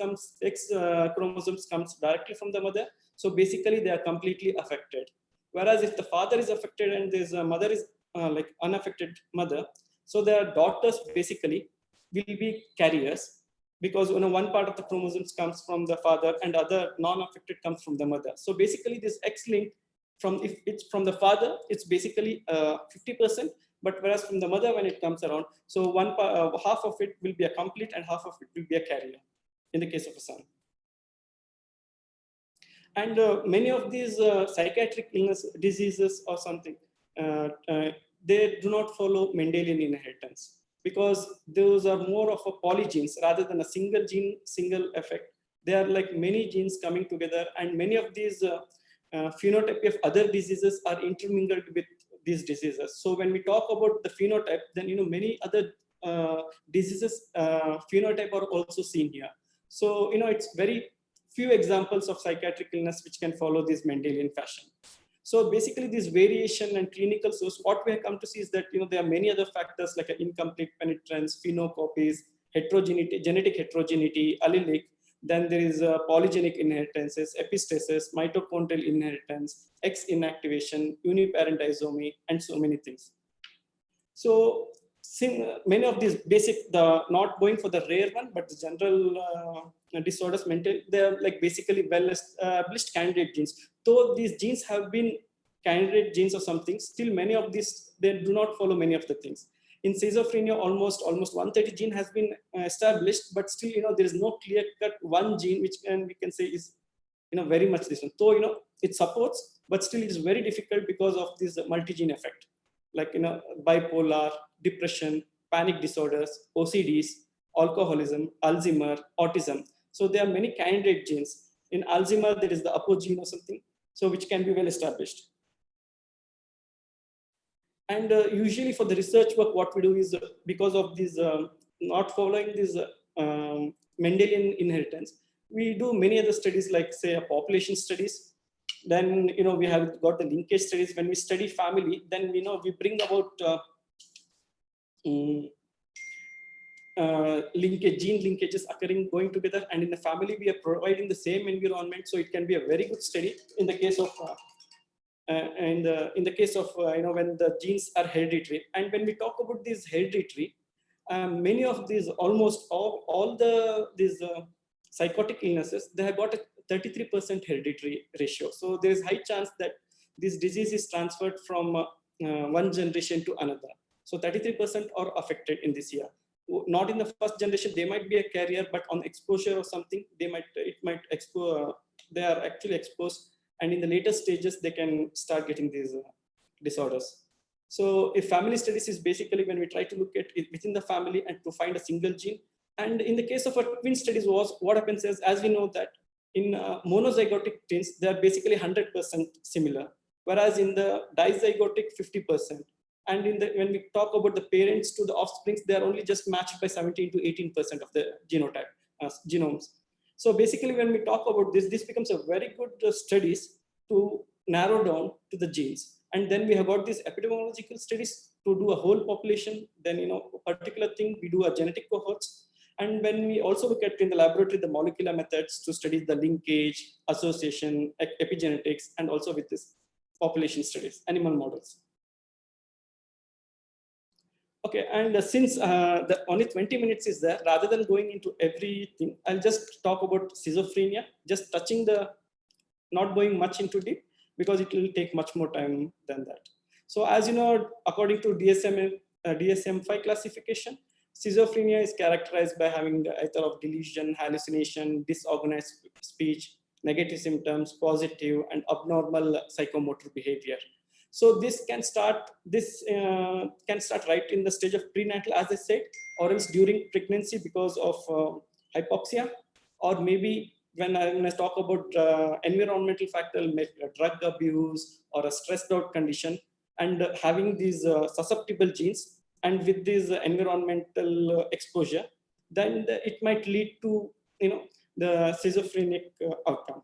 chromosomes comes directly from the mother. So basically they are completely affected. Whereas if the father is affected and there's a mother is like unaffected mother, so their daughters basically will be carriers, because one part of the chromosomes comes from the father and other non-affected comes from the mother. So basically this X-linked, if it's from the father, it's basically 50%, but whereas from the mother, when it comes around, so half of it will be a complete and half of it will be a carrier in the case of a son. And many of these psychiatric illness diseases or something, they do not follow Mendelian inheritance, because those are more of a polygenes rather than a single gene, single effect. They are like many genes coming together, and many of these phenotype of other diseases are intermingled with these diseases. So when we talk about the phenotype, then many other diseases phenotype are also seen here. So it's very few examples of psychiatric illness which can follow this Mendelian fashion. So basically this variation and clinical source, what we have come to see is that there are many other factors like incomplete penetrance, phenocopies, heterogeneity, genetic heterogeneity, allelic. Then there is polygenic inheritances, epistasis, mitochondrial inheritance, X inactivation, uniparent disomy, and so many things. So many of these basic, not going for the rare one, but the general disorders, they are like basically well-established candidate genes. Though these genes have been candidate genes or something, still many of these, they do not follow many of the things. In schizophrenia, almost 130 gene has been established, but still, there is no clear-cut one gene which we can say is, very much this one. So, it supports, but still it is very difficult because of this multi-gene effect, like, bipolar, depression, panic disorders, OCDs, alcoholism, Alzheimer, autism. So there are many candidate genes. In Alzheimer, there is the apogene or something, so which can be well established. And usually for the research work, what we do is because of this not following this Mendelian inheritance, we do many other studies like say population studies. Then we have got the linkage studies. When we study family, then we bring about gene linkages occurring, going together, and in the family we are providing the same environment, so it can be a very good study in the case of in the case of when the genes are hereditary. And when we talk about these hereditary, many of these, almost all these psychotic illnesses, they have got a 33% hereditary ratio. So there is high chance that this disease is transferred from one generation to another. So 33% are affected in this year. Not in the first generation, they might be a carrier, but on exposure or something, they are actually exposed. And in the later stages, they can start getting these disorders. So if family studies is basically when we try to look at it within the family and to find a single gene. And in the case of a twin studies, what happens is, as we know that in monozygotic twins, they are basically 100% similar, whereas in the dizygotic 50%. And when we talk about the parents to the offsprings, they are only just matched by 17 to 18% of the genomes. So basically, when we talk about this becomes a very good studies to narrow down to the genes. And then we have got these epidemiological studies to do a whole population. Then, a particular thing, we do a genetic cohorts. And when we also look at in the laboratory, the molecular methods to study the linkage, association, epigenetics, and also with this population studies, animal models. Okay, and since the only 20 minutes is there, rather than going into everything, I'll just talk about schizophrenia, just touching not going much into deep, because it will take much more time than that. So as you know, according to DSM-5 classification, schizophrenia is characterized by having either of delusion, hallucination, disorganized speech, negative symptoms, positive, and abnormal psychomotor behavior. So this can start right in the stage of prenatal, as I said, or else during pregnancy because of hypoxia, or maybe when I talk about environmental factor, like drug abuse or a stressed out condition, and having these susceptible genes, and with this environmental exposure, then it might lead to the schizophrenic outcome.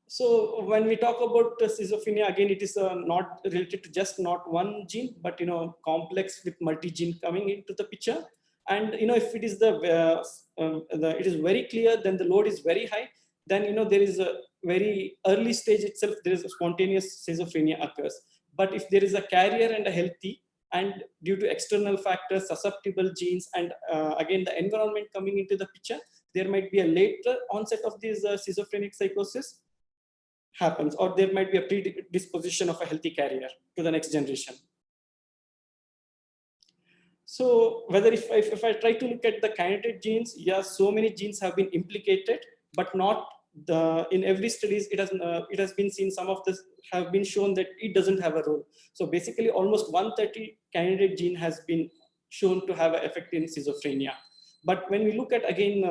So when we talk about schizophrenia, again, it is not related to just not one gene, but complex with multi-gene coming into the picture. And if it is it is very clear, then the load is very high. Then there is a very early stage itself, there is a spontaneous schizophrenia occurs. But if there is a carrier and a healthy, and due to external factors, susceptible genes, and again the environment coming into the picture, there might be a later onset of this schizophrenic psychosis happens, or there might be a predisposition of a healthy carrier to the next generation. So whether if I try to look at the candidate genes, yes, so many genes have been implicated, but not in every studies it has been seen, some of this have been shown that it doesn't have a role. So basically almost 130 candidate gene has been shown to have an effect in schizophrenia. But when we look at again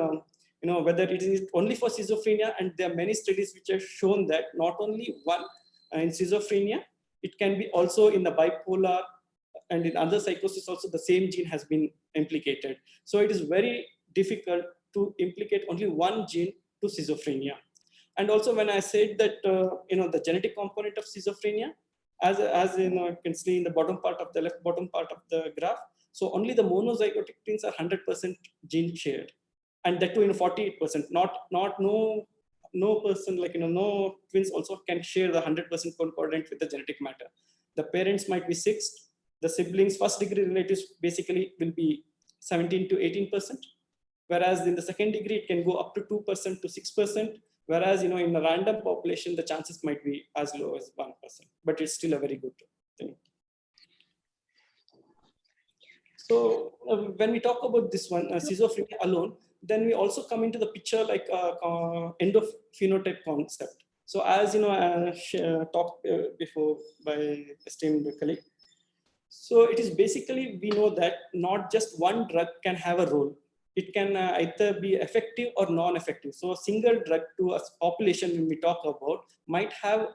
whether it is only for schizophrenia, and there are many studies which have shown that not only one in schizophrenia, it can be also in the bipolar, and in other psychosis also the same gene has been implicated. So it is very difficult to implicate only one gene to schizophrenia. And also when I said that the genetic component of schizophrenia, as you can see in the bottom part of the left bottom part of the graph, so only the monozygotic twins are 100% gene shared, and that too 48%. No person, like no twins also can share the 100% concordant with the genetic matter. The parents might be 6. The siblings, first degree relatives, basically will be 17 to 18%, whereas in the second degree it can go up to 2% to 6%, whereas in a random population the chances might be as low as 1%, but it's still a very good thing. So when we talk about this one, schizophrenia alone, then we also come into the picture like endophenotype concept. So as talked before by esteemed colleague, so it is basically, we know that not just one drug can have a role. It can either be effective or non-effective. So a single drug to a population when we talk about might have,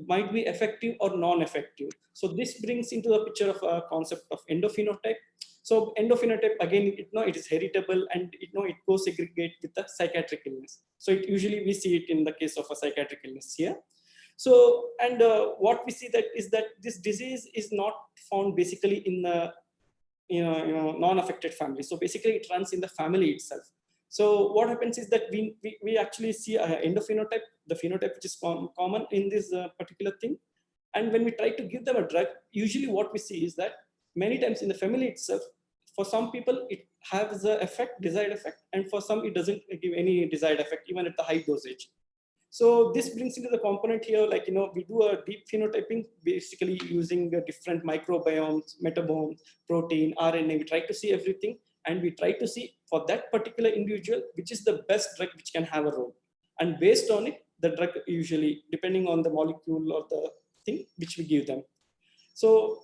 might be effective or non-effective. So this brings into the picture of a concept of endophenotype. So endophenotype, again, it is heritable, and it co-segregate with the psychiatric illness. So it usually we see it in the case of a psychiatric illness here. So, and what we see that is that this disease is not found basically in the non-affected family. So basically it runs in the family itself. So what happens is that we actually see endophenotype, the phenotype which is common in this particular thing. And when we try to give them a drug, usually what we see is that many times in the family itself, for some people it has the effect, desired effect, and for some it doesn't give any desired effect even at the high dosage. So this brings into the component here, like, we do a deep phenotyping, basically using different microbiomes, metabomes, protein, RNA. We try to see everything, and we try to see for that particular individual, which is the best drug which can have a role. And based on it, the drug usually, depending on the molecule or the thing which we give them. So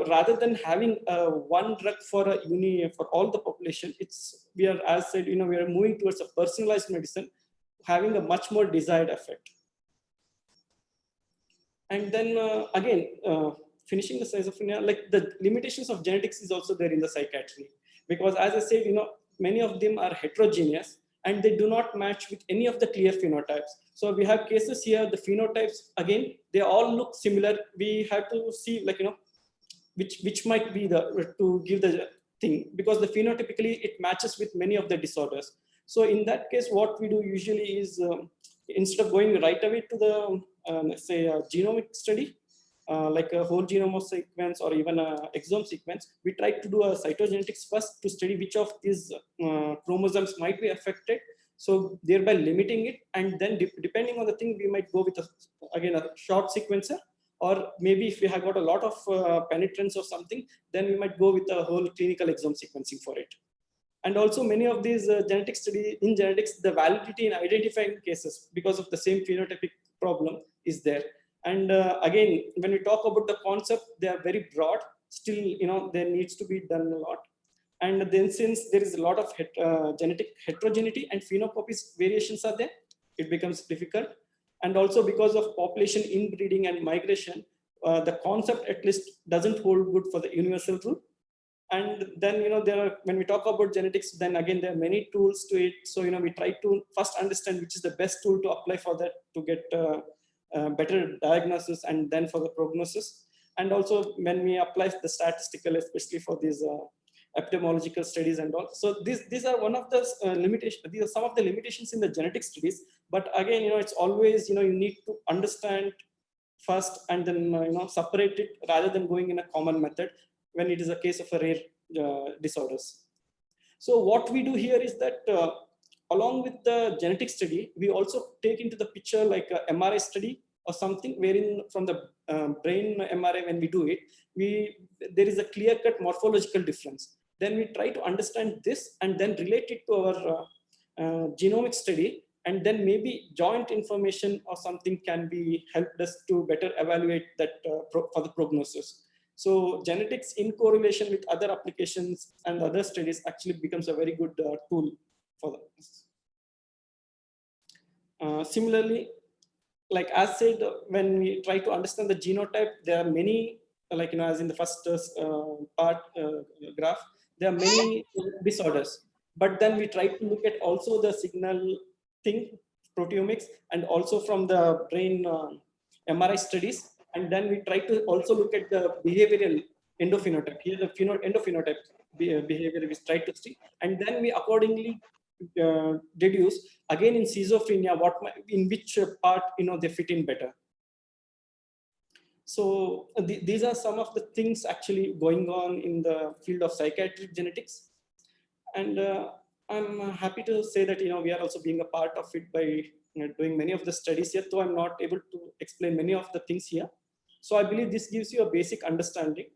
rather than having one drug for for all the population, we are, as said, we are moving towards a personalized medicine, having a much more desired effect. And then again, finishing the schizophrenia, like the limitations of genetics is also there in the psychiatry, because as I said, many of them are heterogeneous and they do not match with any of the clear phenotypes. So we have cases here, the phenotypes, again, they all look similar. We have to see, like, which might be to give the thing, because the phenotypically it matches with many of the disorders. So in that case, what we do usually is, instead of going right away to the, let's say, a genomic study, like a whole genome sequence or even an exome sequence, we try to do a cytogenetics first to study which of these chromosomes might be affected, so thereby limiting it. And then depending on the thing, we might go with again a short sequencer, or maybe if we have got a lot of penetrance or something, then we might go with a whole clinical exome sequencing for it. And also many of these genetic studies, in genetics, the validity in identifying cases because of the same phenotypic problem is there. And again, when we talk about the concept, they are very broad. Still, there needs to be done a lot. And then since there is a lot of genetic heterogeneity and phenotypic variations are there, it becomes difficult. And also because of population inbreeding and migration, the concept at least doesn't hold good for the universal rule. And then, when we talk about genetics, then again, there are many tools to it. So, we try to first understand which is the best tool to apply for that to get better diagnosis and then for the prognosis. And also when we apply the statistical, especially for these epidemiological studies and all. So these are one of the limitations. These are some of the limitations in the genetic studies. But again, it's always, you need to understand first and then, separate it rather than going in a common method when it is a case of a rare disorders. So what we do here is that along with the genetic study, we also take into the picture like a MRI study or something, wherein from the brain MRI, when we do it, there is a clear-cut morphological difference. Then we try to understand this and then relate it to our genomic study, and then maybe joint information or something can be helped us to better evaluate that for the prognosis. So genetics in correlation with other applications and other studies actually becomes a very good tool for this. Similarly, like as said, when we try to understand the genotype, there are many, like, as in the first part graph, there are many disorders. But then we try to look at also the signal thing, proteomics, and also from the brain MRI studies. And then we try to also look at the behavioral endophenotype. Here the endophenotype behavior we try to see. And then we accordingly deduce, again in schizophrenia, in which part they fit in better. So these are some of the things actually going on in the field of psychiatric genetics. And I'm happy to say that we are also being a part of it by doing many of the studies here, though I'm not able to explain many of the things here. So I believe this gives you a basic understanding.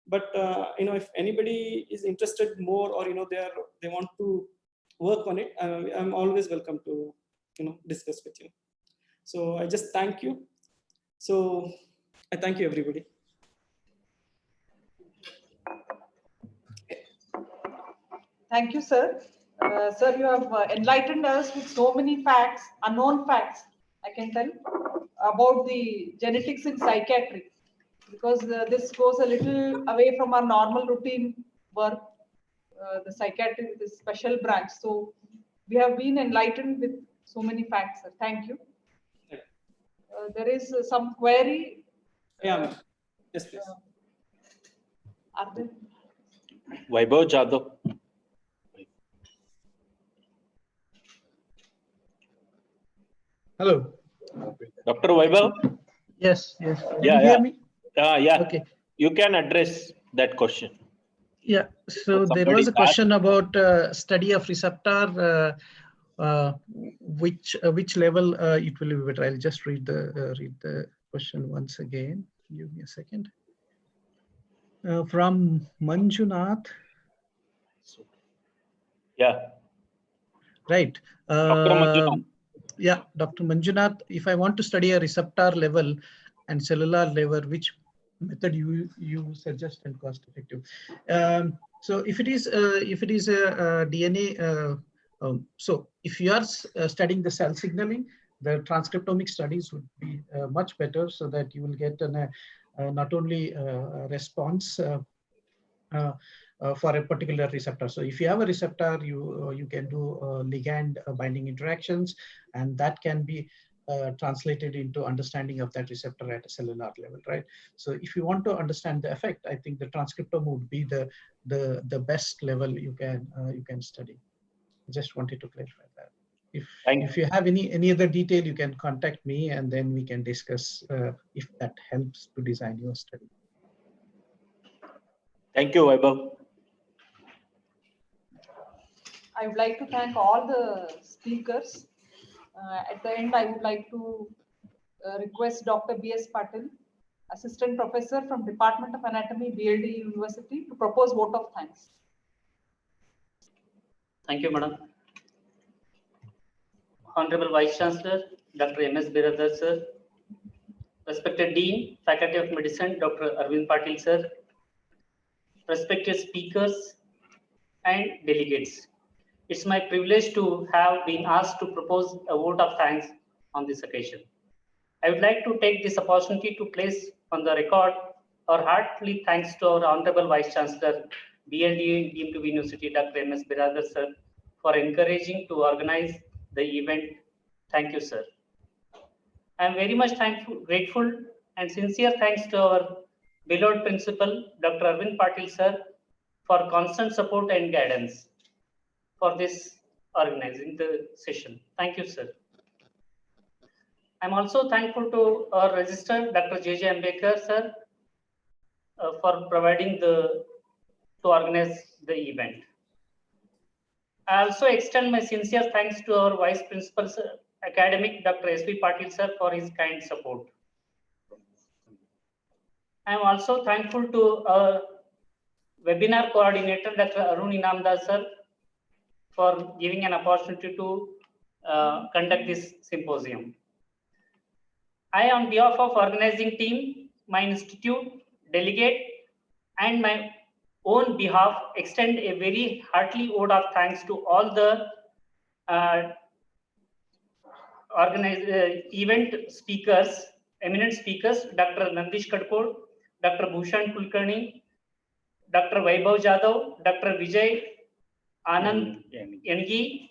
But if anybody is interested more, or they want to work on it, I'm always welcome to discuss with you. So I just thank you. So I thank you, everybody. Thank you, sir. Sir, you have enlightened us with so many facts, unknown facts, I can tell, about the genetics in psychiatry, because this goes a little away from our normal routine work, the psychiatry, this special branch. So we have been enlightened with so many facts, sir. Thank you. There is some query. Yeah, yes, please. Are there? Whiteham Jada. Hello. Dr. Whiteham? Yes, yes. Can Yeah, you hear me? Yeah. Okay. You can address that question. Yeah. So there was a question about study of receptor. Which level it will be better? I'll just read the question once again. Give me a second. From Manjunath. Yeah. Right. Dr. Manjunath. Yeah, Dr. Manjunath, if I want to study a receptor level and cellular level, which method you suggest and cost effective. So if it is a DNA, so if you are studying the cell signaling, the transcriptomic studies would be much better, so that you will get not only a response for a particular receptor. So if you have a receptor, you can do ligand binding interactions, and that can be translated into understanding of that receptor at a cellular level, right? So if you want to understand the effect, I think the transcriptome would be the best level you can study. I just wanted to clarify that. If you have any other detail, you can contact me, and then we can discuss if that helps to design your study. Thank you, Vaibhav. I would like to thank all the speakers. At the end, I would like to request Dr. B.S. Patil, Assistant Professor from Department of Anatomy, BLD University, to propose vote of thanks. Thank you, Madam. Honorable Vice Chancellor, Dr. M.S. Biradar, sir. Respected Dean, Faculty of Medicine, Dr. Arvind Patil, sir. Respected speakers and delegates. It's my privilege to have been asked to propose a vote of thanks on this occasion. I would like to take this opportunity to place on the record our heartily thanks to our Honorable Vice Chancellor, BLD Deemed to be University, Dr. M.S. Biradar, sir, for encouraging to organize the event. Thank you, sir. I am very much grateful and sincere thanks to our beloved principal, Dr. Arvind Patil, sir, for constant support and guidance for this organizing the session. Thank you, sir. I'm also thankful to our registrar, Dr. J.J. Ambekar, sir, for providing to organize the event. I also extend my sincere thanks to our Vice Principal, sir, Academic, Dr. S.V. Patil, sir, for his kind support. I am also thankful to our webinar coordinator, Dr. Arun Inamdar, sir, for giving an opportunity to conduct this symposium. I, on behalf of organizing team, my institute, delegate, and my own behalf, extend a very heartily vote of thanks to all the event speakers, eminent speakers, Dr. Nandish Kadkod, Dr. Bhushan Kulkarni, Dr. Vaibhav Jadhav, Dr. Vijay Anand Yangi,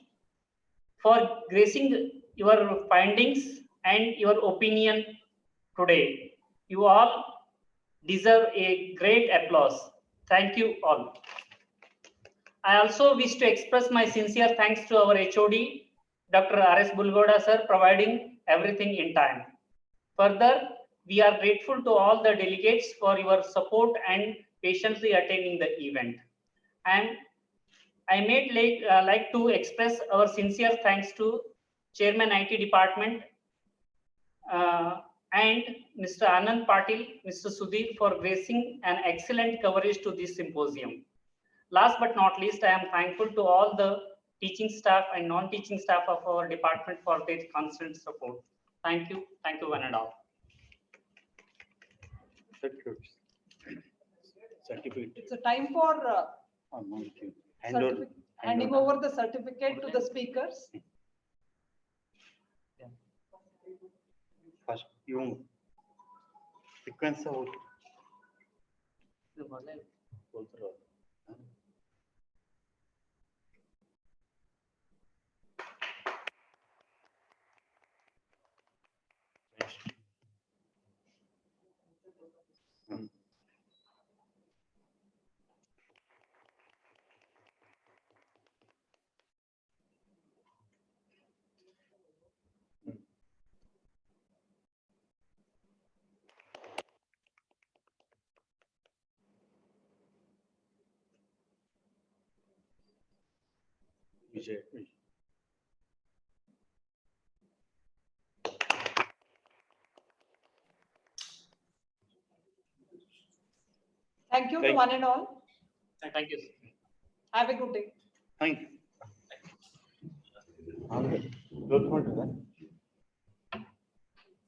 for gracing your findings and your opinion today. You all deserve a great applause. Thank you all. I also wish to express my sincere thanks to our HOD, Dr. R.S. Bulgoda, sir, providing everything in time. Further, we are grateful to all the delegates for your support and patiently attending the event. And I may like to express our sincere thanks to Chairman IT Department and Mr. Anand Patil, Mr. Sudhir, for gracing an excellent coverage to this symposium. Last but not least, I am thankful to all the teaching staff and non-teaching staff of our department for their constant support. Thank you one and all. Certificate. It's a time for handing over the certificate to the speakers. First, you sequence out. Vijay. Thank you to one and all. Thank you. Have a good day. Thank you.